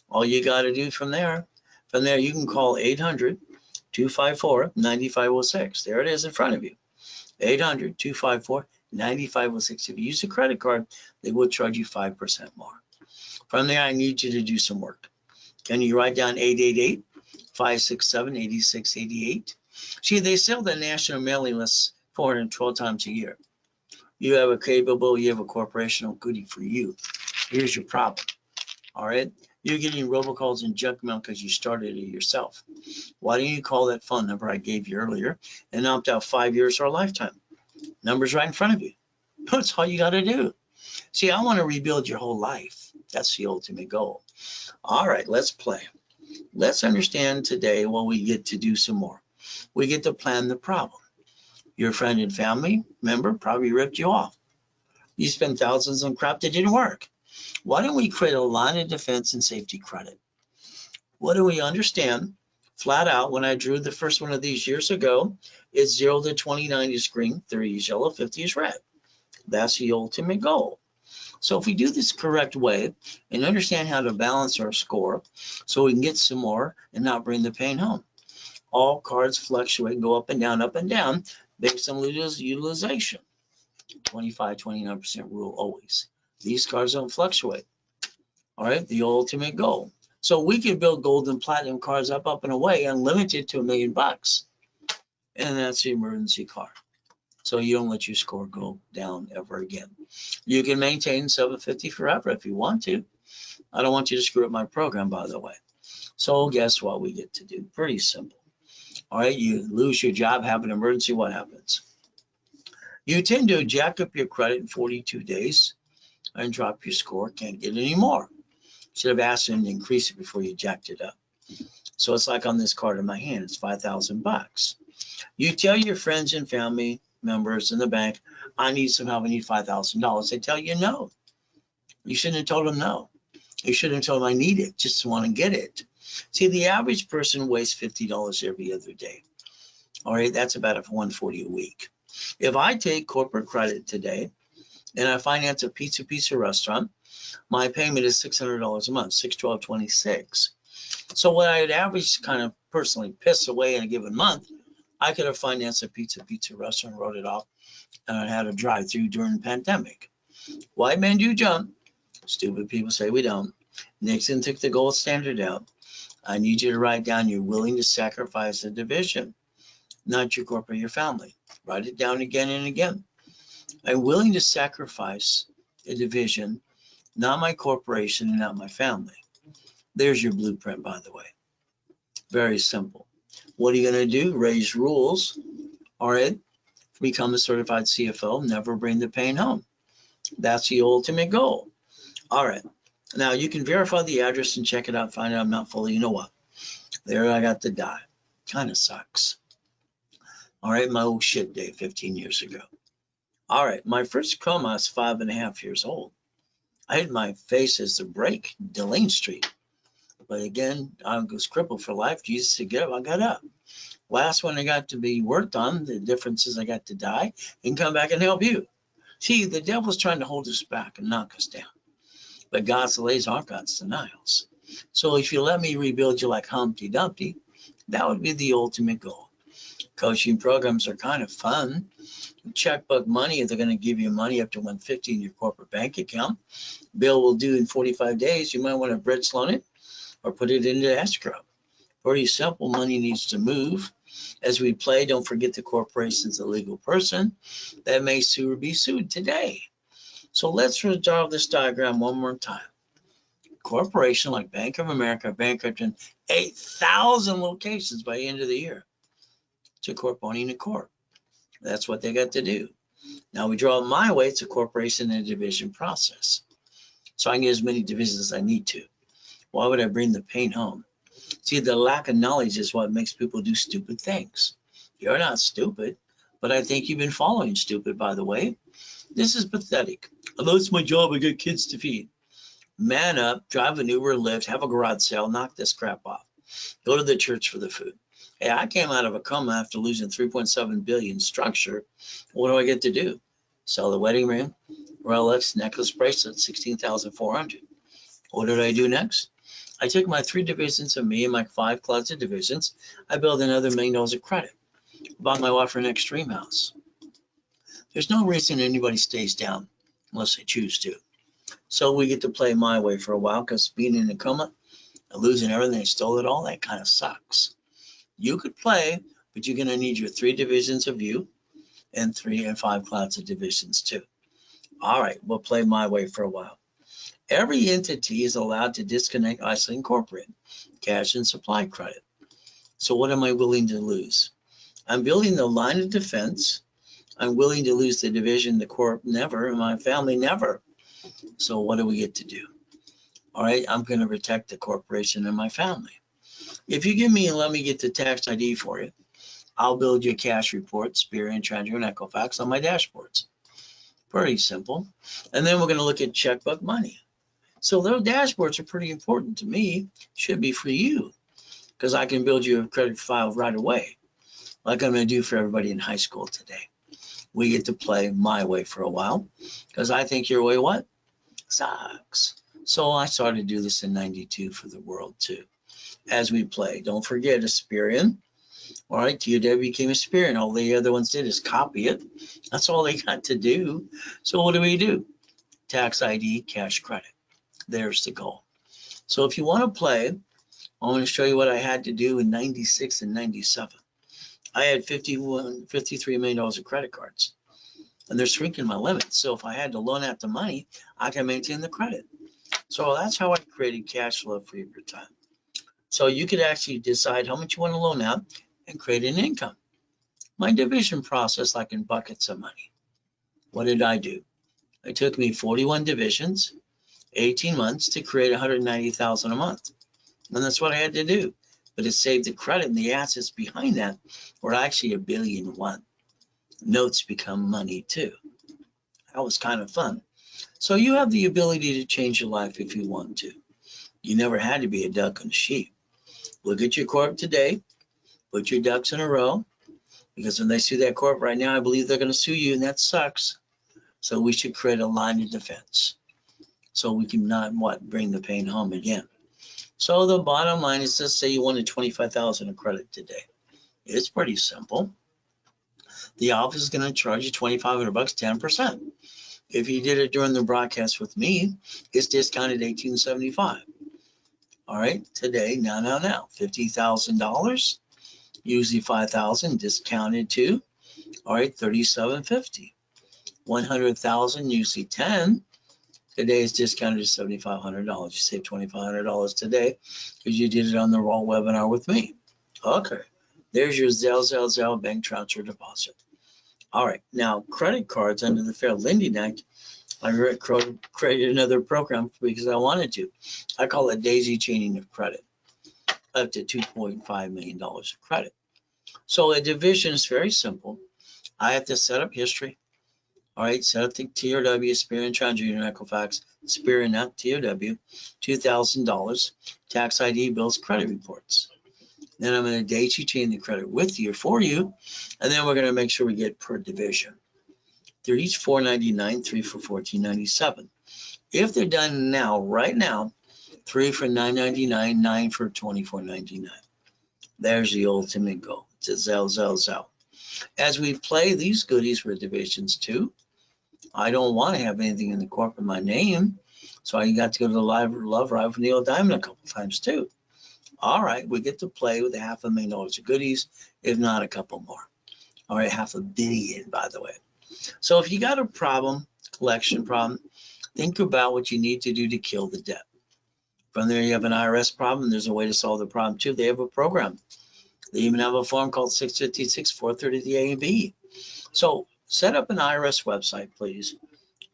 S1: All you got to do from there, you can call 800-254-9506. There it is in front of you. 800-254-9506. If you use a credit card, they will charge you 5% more. From there, I need you to do some work. Can you write down 888-567-8688? See, they sell the national mailing list 412 times a year. You have a corporation, oh goody for you. Here's your problem. All right, you're getting robocalls and junk mail because you started it yourself. Why don't you call that phone number I gave you earlier and opt out 5 years or a lifetime? Number's right in front of you. That's all you got to do. See, I want to rebuild your whole life. That's the ultimate goal. All right, let's play. Let's understand today what we get to do some more. We get to plan the problem. Your friend and family member probably ripped you off. You spent thousands on crap that didn't work. Why don't we create a line of defense and safety credit? What do we understand? Flat out, when I drew the first one of these years ago, it's 0 to 29 is green, 30 is yellow, 50 is red. That's the ultimate goal. So if we do this correct way and understand how to balance our score so we can get some more and not bring the pain home. All cards fluctuate and go up and down based on utilization. 25-29% rule always. These cards don't fluctuate. All right, the ultimate goal. So we can build gold and platinum cards up and away, unlimited to $1 million. And that's the emergency card. So you don't let your score go down ever again. You can maintain 750 forever if you want to. I don't want you to screw up my program, by the way. So guess what we get to do? Pretty simple. All right, you lose your job, have an emergency, what happens? You tend to jack up your credit in 42 days and drop your score, can't get any more. Should have asked them to increase it before you jacked it up. So it's like on this card in my hand, it's $5,000. You tell your friends and family members in the bank, I need some help, I need $5,000. They tell you no. You shouldn't have told them no. You should have told them I need it, just want to get it. See, the average person wastes $50 every other day. All right, that's about $140 a week. If I take corporate credit today and I finance a pizza restaurant, my payment is $600 a month, $612.26. So what I'd average kind of personally piss away in a given month, I could have financed a pizza restaurant, wrote it off, and I had a drive-through during the pandemic. White men do jump. Stupid people say we don't. Nixon took the gold standard out. I need you to write down you're willing to sacrifice a division, not your corporate, your family. Write it down again and again. I'm willing to sacrifice a division, not my corporation and not my family. There's your blueprint, by the way. Very simple. What are you going to do? Raise rules. All right. Become a certified CFO. Never bring the pain home. That's the ultimate goal. All right. Now you can verify the address and check it out. Find out I'm not fully. You know what? There I got to die. Kind of sucks. All right, my old shit day 15 years ago. All right, my first coma, I was 5.5 years old. I hit my face as the brake, Delane Street. But again, I was crippled for life. Jesus said, get up, I got up. Last one I got to be worked on, the difference is I got to die and come back and help you. See, the devil's trying to hold us back and knock us down. But God's delays aren't God's denials. So if you let me rebuild you like Humpty Dumpty, that would be the ultimate goal. Coaching programs are kind of fun. Checkbook money, they're going to give you money up to $150 in your corporate bank account. Bill will due in 45 days. You might want to bridge loan it or put it into escrow. Pretty simple. Money needs to move. As we play, don't forget the corporation's a legal person that may sue or be sued today. So let's draw this diagram one more time. Corporation like Bank of America bankrupt in 8,000 locations by the end of the year. It's a corp owning a corp. That's what they got to do. Now we draw it my way. It's a corporation and a division process. So I can get as many divisions as I need to. Why would I bring the pain home? See, the lack of knowledge is what makes people do stupid things. You're not stupid, but I think you've been following stupid, by the way. This is pathetic. Although it's my job, I got kids to feed. Man up, drive an Uber, Lyft, have a garage sale, knock this crap off. Go to the church for the food. Hey, I came out of a coma after losing 3.7 billion structure. What do I get to do? Sell the wedding ring, Rolex, necklace, bracelet, 16,400. What did I do next? I took my 3 divisions of me and my 5 closet divisions. I built another $1 million of credit. Bought my wife an extreme house. There's no reason anybody stays down unless they choose to. So we get to play my way for a while because being in a coma and losing everything, I stole it all, that kind of sucks. You could play, but you're going to need your 3 divisions of you and 3 and 5 closet divisions too. All right, we'll play my way for a while. Every entity is allowed to disconnect, isolate, incorporate, cash and supply credit. So what am I willing to lose? I'm building the line of defense. I'm willing to lose the division, the corp never, and my family never. So what do we get to do? All right, I'm going to protect the corporation and my family. If you give me and let me get the tax ID for you, I'll build you a cash report, Experian, Transfer, and Equifax on my dashboards. Pretty simple. And then we're going to look at checkbook money. So those dashboards are pretty important to me. Should be for you because I can build you a credit file right away, like I'm going to do for everybody in high school today. We get to play my way for a while because I think your way what? Sucks. So I started to do this in 92 for the world too. As we play, don't forget Experian. All right, TOW became Experian. All the other ones did is copy it. That's all they got to do. So what do? Tax ID, cash credit. There's the goal. So if you want to play, I'm going to show you what I had to do in 96 and 97. I had $53 million of credit cards, and they're shrinking my limits. So if I had to loan out the money, I can maintain the credit. So that's how I created cash flow for your time. So you could actually decide how much you want to loan out and create an income. My division process, like in buckets of money. What did I do? It took me 41 divisions, 18 months to create 190,000 a month. And that's what I had to do. But it saved the credit, and the assets behind that were actually $1.1 billion. Notes become money too. That was kind of fun. So you have the ability to change your life if you want to. You never had to be a duck and a sheep. Look at your corp today. Put your ducks in a row. Because when they sue that corp right now, I believe they're going to sue you, and that sucks. So we should create a line of defense so we can not bring the pain home again. So the bottom line is, let's say you wanted 25,000 in credit today. It's pretty simple. The office is going to charge you $2,500, 10%. If you did it during the broadcast with me, it's discounted $1,875. All right, today, now, $50,000, usually $5,000, discounted to, all right, $3,750. 100,000, usually 10. Today is discounted to $7,500. You save $2,500 today because you did it on the raw webinar with me. Okay, there's your Zelle bank transfer deposit. All right, now credit cards under the Fair Lending Act, I created another program because I wanted to. I call it daisy chaining of credit. up to $2.5 million of credit. So a division is very simple. I have to set up history. All right, set up the TRW, Spear and Junior Equifax, Spear and not TRW, $2,000, tax ID bills, credit reports. Then I'm going to daisy chain the credit with you for you, and then we're going to make sure we get per division. They're each $4.99, 3 for $14.97. If they're done now, right now, 3 for $9.99, 9 for $24.99. There's the ultimate goal. It's a zell. As we play these goodies with divisions too, I don't want to have anything in the corp in my name, so I got to go to the Love Ride with Neil Diamond a couple times too. All right, we get to play with $500,000 of goodies, if not a couple more. All right, $500 million, by the way. So if you got a problem, collection problem, think about what you need to do to kill the debt. From there, you have an IRS problem. There's a way to solve the problem too. They have a program. They even have a form called 656-430 the A and B. So set up an IRS website, please.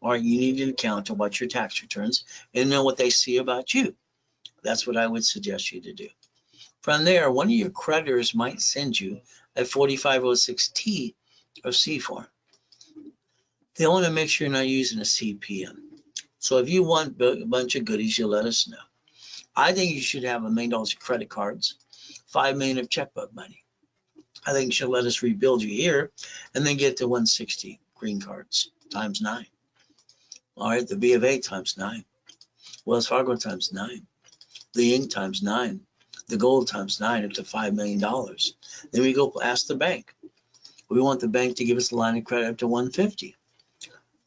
S1: Or you need an account to watch your tax returns and know what they see about you. That's what I would suggest you to do. From there, one of your creditors might send you a 4506T or C form. They want to make sure you're not using a CPM. So if you want a bunch of goodies, you let us know. I think you should have $1 million of credit cards, $5 million of checkbook money. I think you should let us rebuild you here and then get to 160 green cards times 9. All right, the B of A times 9, Wells Fargo times 9, the Inc. times 9, the gold times 9 up to $5 million. Then we go ask the bank. We want the bank to give us a line of credit up to 150.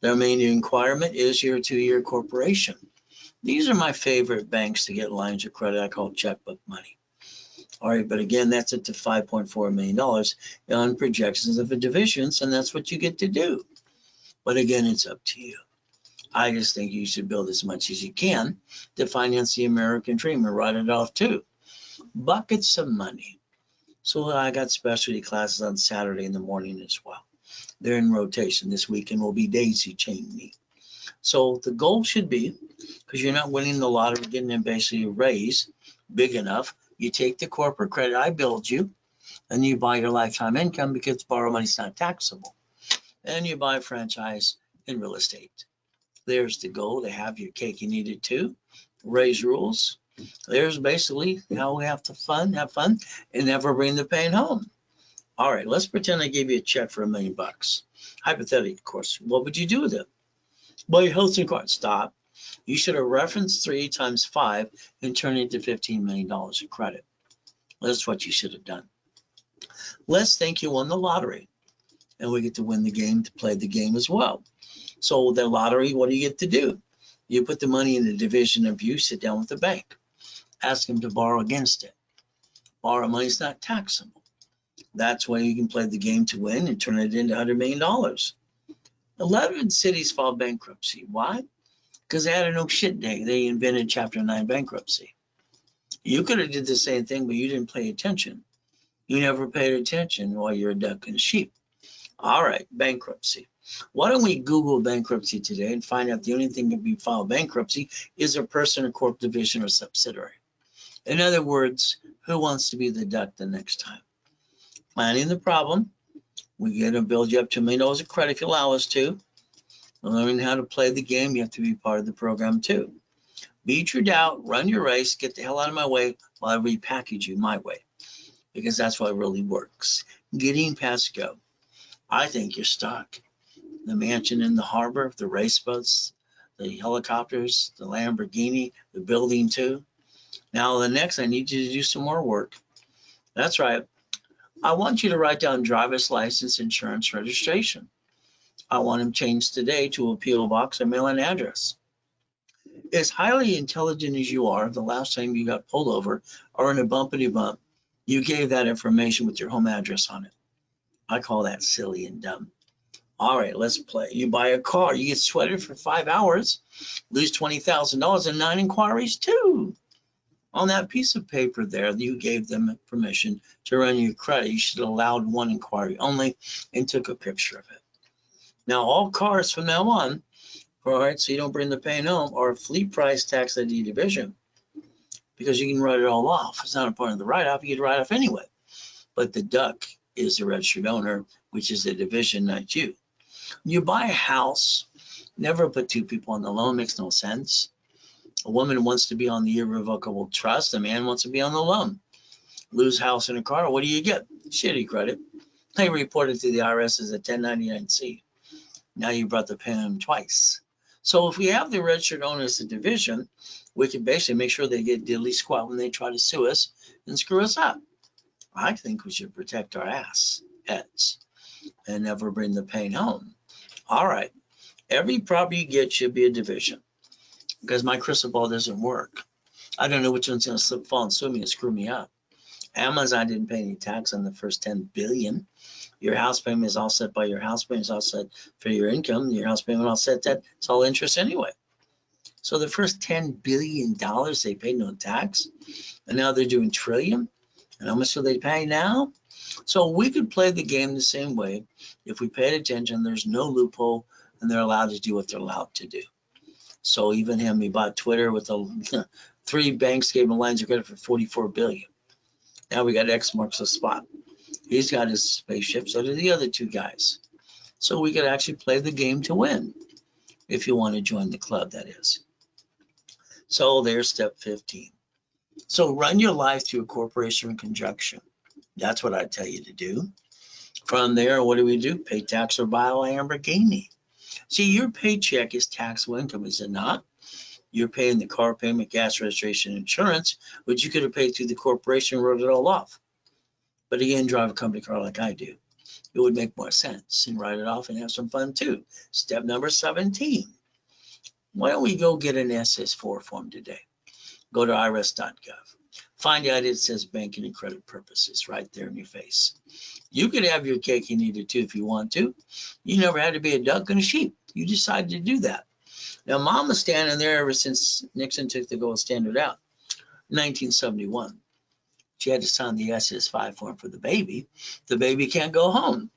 S1: Their main requirement is your 2-year corporation. These are my favorite banks to get lines of credit. I call checkbook money. All right, but again, that's up to $5.4 million on projections of the divisions, and that's what you get to do. But again, it's up to you. I just think you should build as much as you can to finance the American dream and write it off too. Buckets of money. So I got specialty classes on Saturday in the morning as well. They're in rotation. This weekend will be daisy chain me. So the goal should be, because you're not winning the lottery, getting in basically a raise big enough, you take the corporate credit I build you, and you buy your lifetime income because borrow money is not taxable. And you buy a franchise in real estate. There's the goal, to have your cake and eat it too. Ray's rules. There's basically how we have to have fun, and never bring the pain home. All right, let's pretend I gave you a check for $1 million. Hypothetically, of course. What would you do with it? Well, your hosting card. Stop. You should have referenced 3 times 5 and turned it into $15 million of credit. That's what you should have done. Let's think you won the lottery, and we get to win the game, to play the game as well. So the lottery, what do you get to do? You put the money in the division of you, sit down with the bank, ask them to borrow against it. Borrow money is not taxable. That's why you can play the game to win and turn it into $100 million. 11 cities filed bankruptcy. Why? Because they had a no shit day. They invented Chapter 9 bankruptcy. You could have did the same thing, but you didn't pay attention. You never paid attention while you're ducking sheep. All right, bankruptcy. Why don't we Google bankruptcy today and find out the only thing that can be filed bankruptcy is a person, a corp division, or subsidiary. In other words, who wants to be the duck the next time? Planning the problem. We're going to build you up to $1 million of credit if you allow us to. Learning how to play the game, you have to be part of the program too. Beat your doubt, run your race, get the hell out of my way while I repackage you my way. Because that's what really works. Getting past go. I think you're stuck. The mansion in the harbor, the race boats, the helicopters, the Lamborghini, the building too. Now the next, I need you to do some more work. That's right. I want you to write down driver's license, insurance, registration. I want them changed today to a P.O. box or mail-in address. As highly intelligent as you are, the last time you got pulled over or in a bumpity bump, you gave that information with your home address on it. I call that silly and dumb. All right, let's play. You buy a car, you get sweated for 5 hours, lose $20,000 and 9 inquiries too. On that piece of paper there, you gave them permission to run your credit. You should have allowed 1 inquiry only and took a picture of it. Now, all cars from now on, all right, so you don't bring the pain home, are fleet price tax ID division. because you can write it all off. It's not a part of the write-off. You get write off anyway. But the duck is the registered owner, which is a division, not you. You buy a house, never put two people on the loan, makes no sense. A woman wants to be on the irrevocable trust. A man wants to be on the loan. Lose house and a car, what do you get? Shitty credit. They report it to the IRS as a 1099-C. Now you brought the pen twice. So if we have the registered owner as a division, we can basically make sure they get diddly squat when they try to sue us and screw us up. I think we should protect our ass heads and never bring the pain home. All right. Every property you get should be a division because my crystal ball doesn't work. I don't know which one's going to slip, fall, and sue me and screw me up. Amazon didn't pay any tax on the first 10 billion. Your house payment is all set by your house payment. It's all set for your income. Your house payment all set that. It's all interest anyway. So the first $10 billion they paid no tax, and now they're doing trillion. And how much do they pay now? So we could play the game the same way. If we paid attention, there's no loophole, and they're allowed to do what they're allowed to do. So even him, he bought Twitter with the 3 banks gave him lines of credit for $44 billion. Now we got X marks the spot. He's got his spaceship, so do the other 2 guys. So we could actually play the game to win, if you want to join the club, that is. So there's step 15. So run your life through a corporation in conjunction. That's what I tell you to do. From there, what do we do? Pay tax or buy a Lamborghini. See, your paycheck is taxable income, is it not? You're paying the car payment, gas registration, insurance, which you could have paid through the corporation and wrote it all off. But again, drive a company car like I do. It would make more sense and write it off and have some fun too. Step number 17. Why don't we go get an SS4 form today? Go to irs.gov. Find out it says banking and credit purposes right there in your face. You could have your cake and eat it too if you want to. You never had to be a duck and a sheep. You decided to do that. Now, Mama's standing there ever since Nixon took the gold standard out, 1971. She had to sign the SS5 form for the baby. The baby can't go home.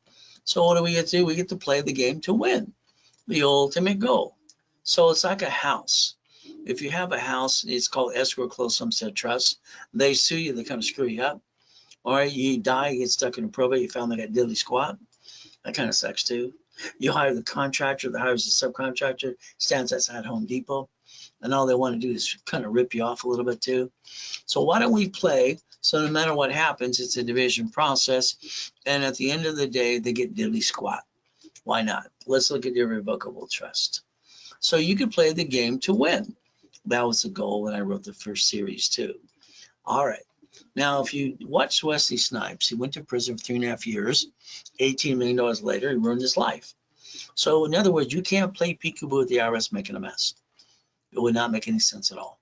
S1: So what do we get to do? We get to play the game to win, the ultimate goal. So it's like a house. If you have a house, it's called escrow closed homestead trust. They sue you, they kind of screw you up. All right, you die, you get stuck in a probate, you found they got diddly squat. That kind of sucks too. You hire the contractor that hires the subcontractor, stands outside Home Depot, and all they want to do is kind of rip you off a little bit too. So why don't we play so no matter what happens, it's a division process, and at the end of the day, they get diddly squat. Why not? Let's look at irrevocable trust. So you can play the game to win. That was the goal when I wrote the first series too. All right. Now, if you watch Wesley Snipes, he went to prison for 3.5 years. $18 million later, he ruined his life. So in other words, you can't play peekaboo with the IRS making a mess. It would not make any sense at all.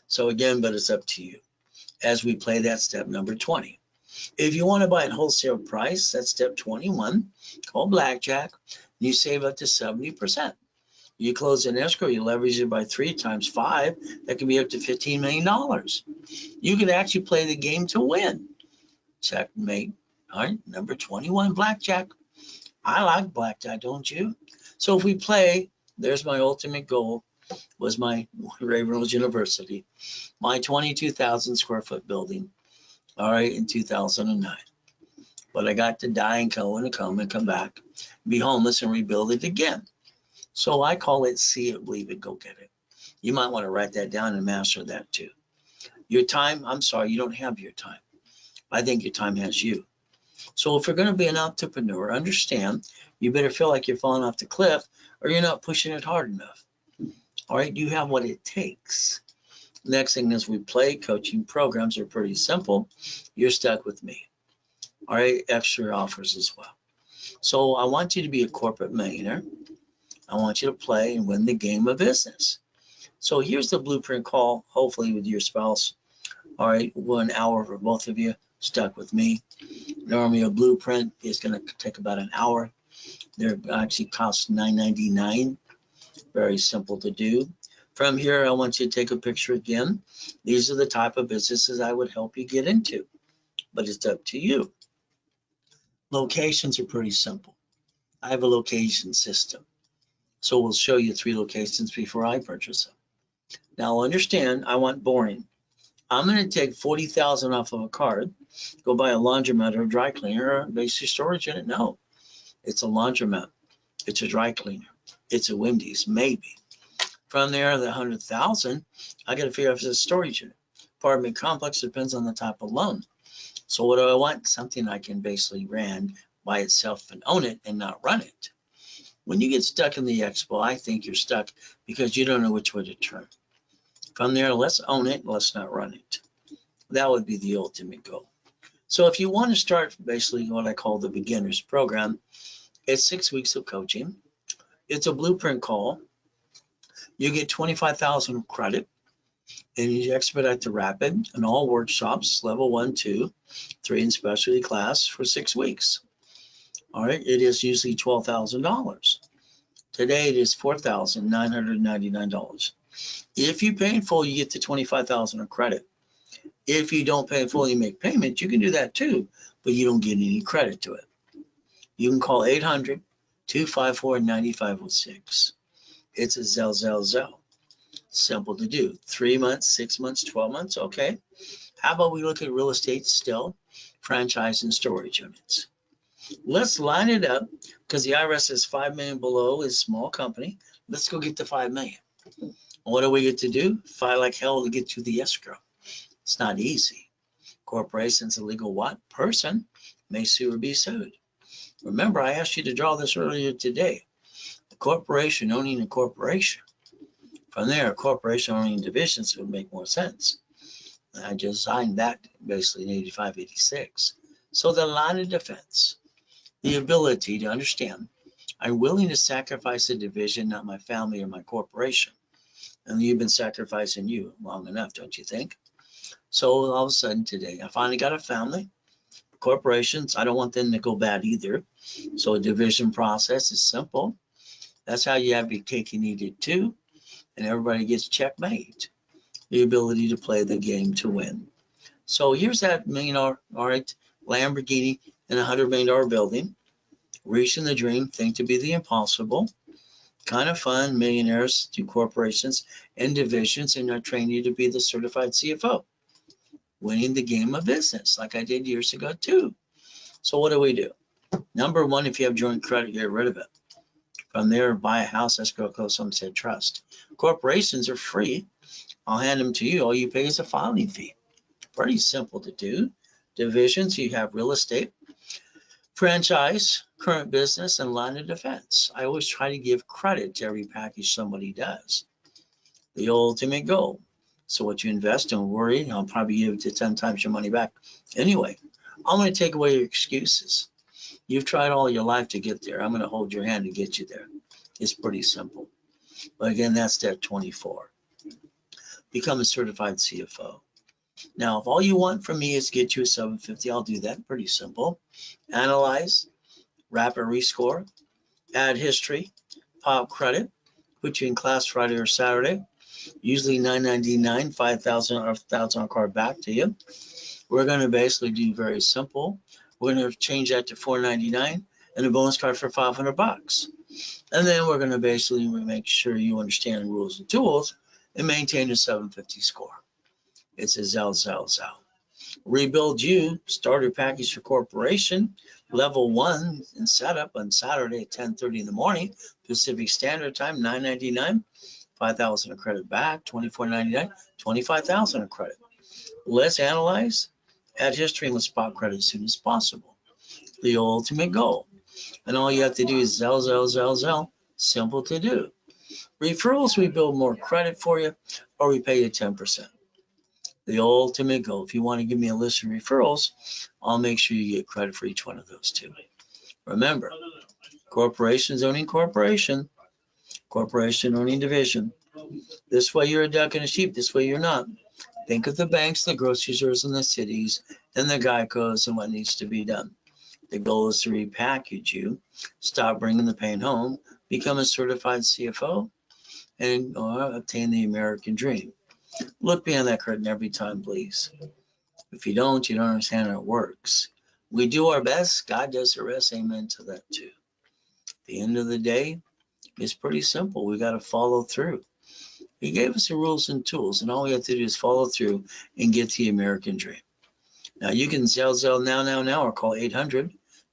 S1: So again, but it's up to you as we play that step number 20. If you want to buy at wholesale price, that's step 21, called blackjack. You save up to 70%. You close an escrow, you leverage it by 3 times 5. That could be up to $15 million. You can actually play the game to win. Checkmate. All right, number 21, blackjack. I like blackjack, don't you? So if we play, there's my ultimate goal, was my Ray Reynolds University, my 22,000 square foot building, all right, in 2009. But I got to die and come back, be homeless and rebuild it again. So I call it see it, believe it, go get it. You might want to write that down and master that too. Your time, I'm sorry, you don't have your time. I think your time has you. So if you're going to be an entrepreneur, understand you better feel like you're falling off the cliff or you're not pushing it hard enough. All right, you have what it takes. Next thing is we play coaching programs are pretty simple. You're stuck with me. All right, extra offers as well. So I want you to be a corporate millionaire. I want you to play and win the game of business. So here's the blueprint call, hopefully with your spouse. All right, 1 hour for both of you, stuck with me. Normally a blueprint is going to take about an hour. They're actually cost $9.99. Very simple to do. From here, I want you to take a picture again. These are the type of businesses I would help you get into, but it's up to you. Locations are pretty simple. I have a location system. So we'll show you 3 locations before I purchase them. Now understand, I want boring. I'm going to take $40,000 off of a card, go buy a laundromat or a dry cleaner or basic storage unit. No, it's a laundromat. It's a dry cleaner. It's a Wendy's, maybe. From there, the 100,000, I got to figure out if it's a storage unit. Apartment complex depends on the type of loan. So what do I want? Something I can basically run by itself and own it and not run it. When you get stuck in the expo, I think you're stuck because you don't know which way to turn. From there, let's own it, let's not run it. That would be the ultimate goal. So if you want to start basically what I call the beginner's program, it's 6 weeks of coaching. It's a blueprint call. You get 25,000 credit, and you expedite the rapid and all workshops, level 1, 2, 3 in specialty class for 6 weeks. All right, it is usually $12,000. Today it is $4,999. If you pay in full, you get the 25,000 of credit. If you don't pay in full, you make payment, you can do that too, but you don't get any credit to it. You can call 800-254-9506. It's a Zell. Simple to do. 3 months, 6 months, 12 months, okay. How about we look at real estate still, franchise and storage units. Let's line it up because the IRS says 5 million below is small company. Let's go get to 5 million. What do we get to do? Fight like hell to get to the escrow. It's not easy. Corporation's a legal what? Person may sue or be sued. Remember, I asked you to draw this earlier today. The corporation owning a corporation. From there, a corporation owning divisions would make more sense. I designed that basically in 85, 86. So the line of defense, the ability to understand, I'm willing to sacrifice a division, not my family or my corporation. And you've been sacrificing you long enough, don't you think? So all of a sudden today, I finally got a family. Corporations, I don't want them to go bad either. So a division process is simple. That's how you have your cake and eat it too. And everybody gets checkmate. The ability to play the game to win. So here's that $1 million, all right, Lamborghini in a $100 million building. Reaching the dream, think to be the impossible. Kind of fun, millionaires do corporations and divisions, and I train you to be the certified CFO. Winning the game of business, like I did years ago too. So what do? Number one, if you have joint credit, get rid of it. From there, buy a house, escrow, co-some said trust. Corporations are free. I'll hand them to you. All you pay is a filing fee. Pretty simple to do. Divisions, you have real estate, franchise, current business, and line of defense. I always try to give credit to every package somebody does. The ultimate goal. So what you invest, don't worry, I'll probably give it to 10 times your money back. Anyway, I'm going to take away your excuses. You've tried all your life to get there. I'm going to hold your hand to get you there. It's pretty simple. But again, that's step 24. Become a certified CFO. Now, if all you want from me is get you a 750, I'll do that. Pretty simple. Analyze, rapid rescore, add history, pop credit, put you in class Friday or Saturday. Usually $9.99, 5,000 or 1,000 card back to you. We're going to basically do very simple. We're going to change that to $4.99 and a bonus card for $500. And then we're going to basically make sure you understand rules and tools and maintain a 750 score. It's a Zell. Rebuild you, starter package for corporation, level 1 and setup on Saturday at 10:30 in the morning, Pacific Standard Time, $9.99. 5,000 of credit back, $24.99, 25,000 of credit. Let's analyze, add history, and let's spot credit as soon as possible. The ultimate goal. And all you have to do is Zell. Simple to do. Referrals, we build more credit for you, or we pay you 10%. The ultimate goal. If you want to give me a list of referrals, I'll make sure you get credit for each one of those too. Remember, corporations owning corporation. Corporation owning division. This way you're a duck and a sheep, this way you're not. Think of the banks, the grocery stores in the cities, and the Geicos and what needs to be done. The goal is to repackage you, stop bringing the pain home, become a certified CFO, and obtain the American dream. Look behind that curtain every time, please. If you don't understand how it works. We do our best, God does the rest, amen to that too. At the end of the day, it's pretty simple. We got to follow through. He gave us the rules and tools, and all we have to do is follow through and get the American dream. Now, you can Zell now, or call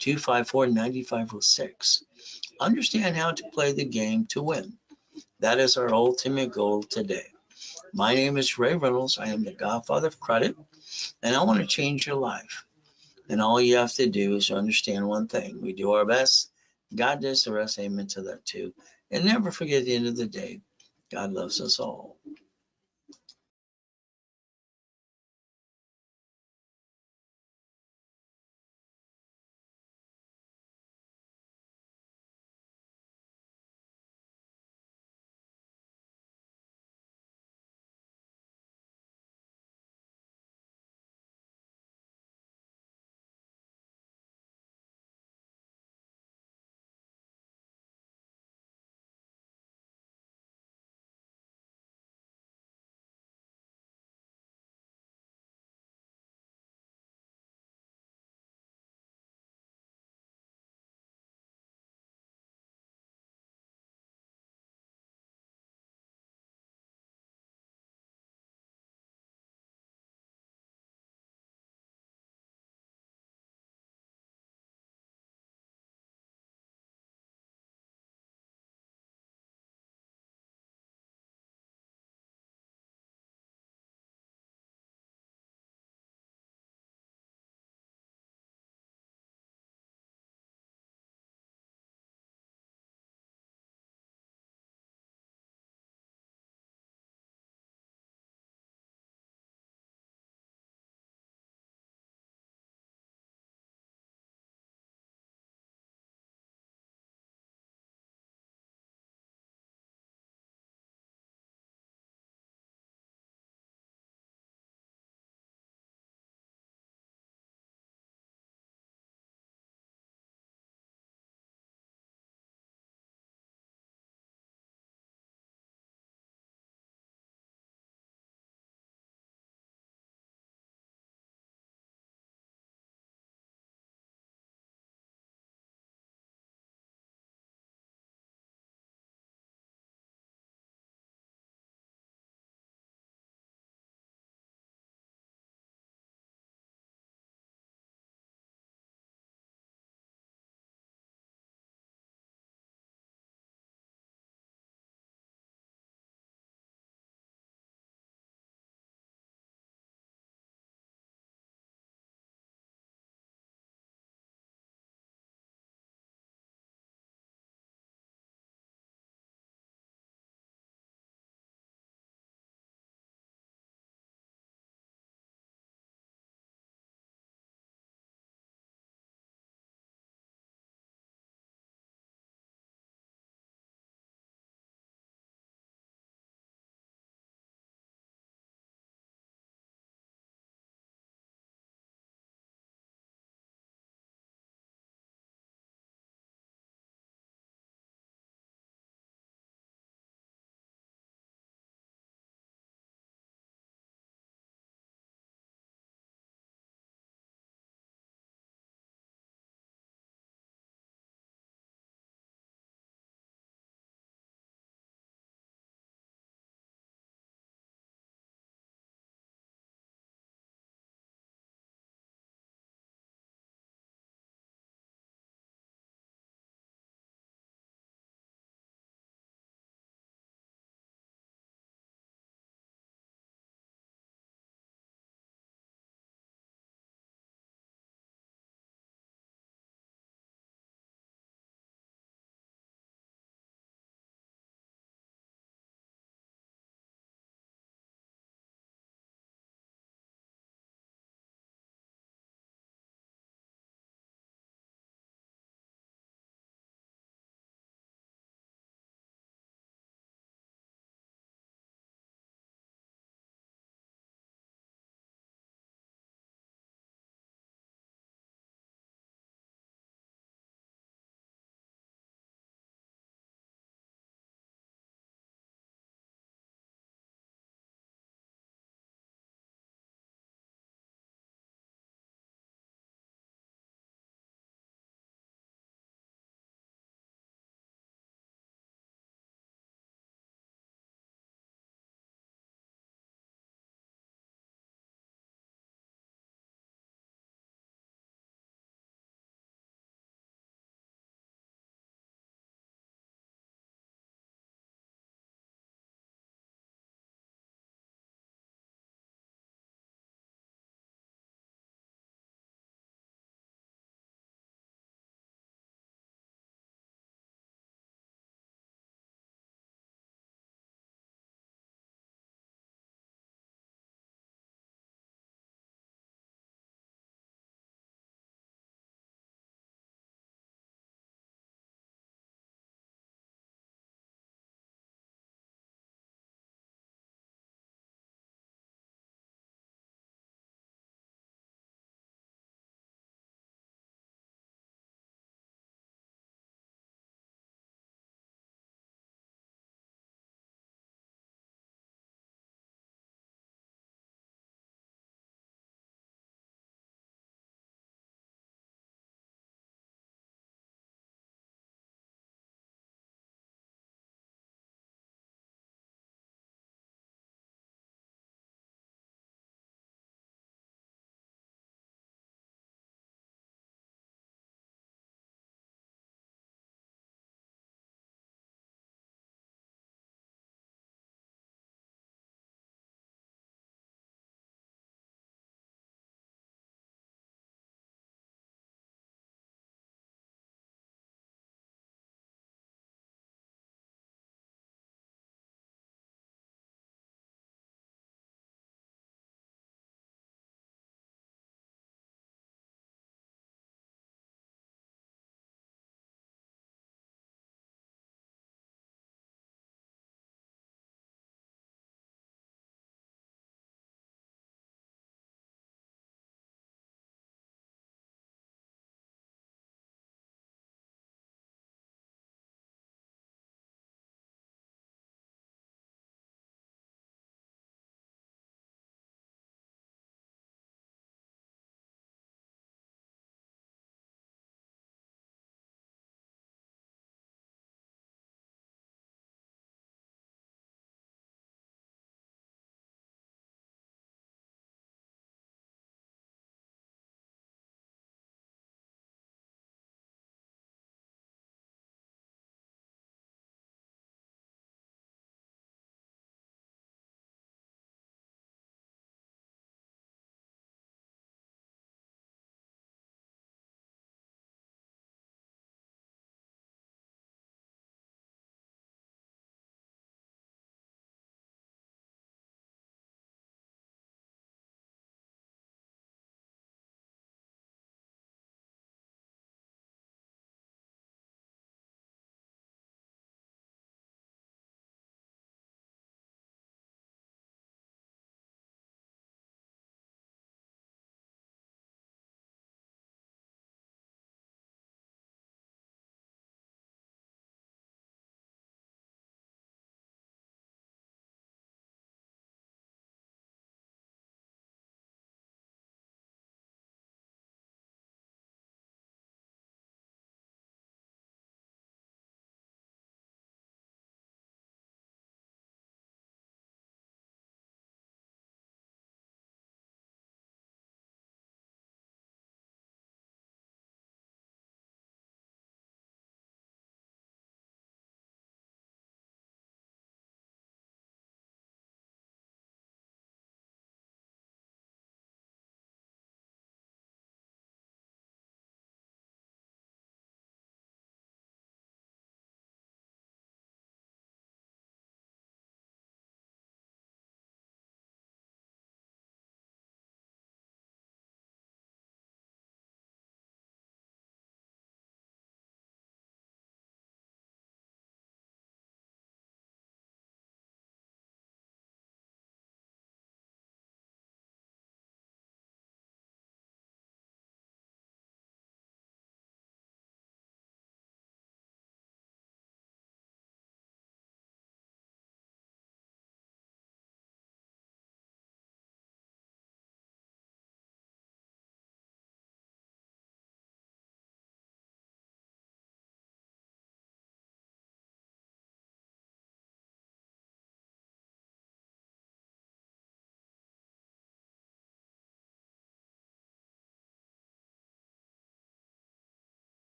S1: 800-254-9506. Understand how to play the game to win. That is our ultimate goal today. My name is Ray Reynolds. I am the Godfather of Credit, and I want to change your life. And all you have to do is understand one thing. We do our best. God does the rest. Amen to that too. And never forget, at the end of the day, God loves us all.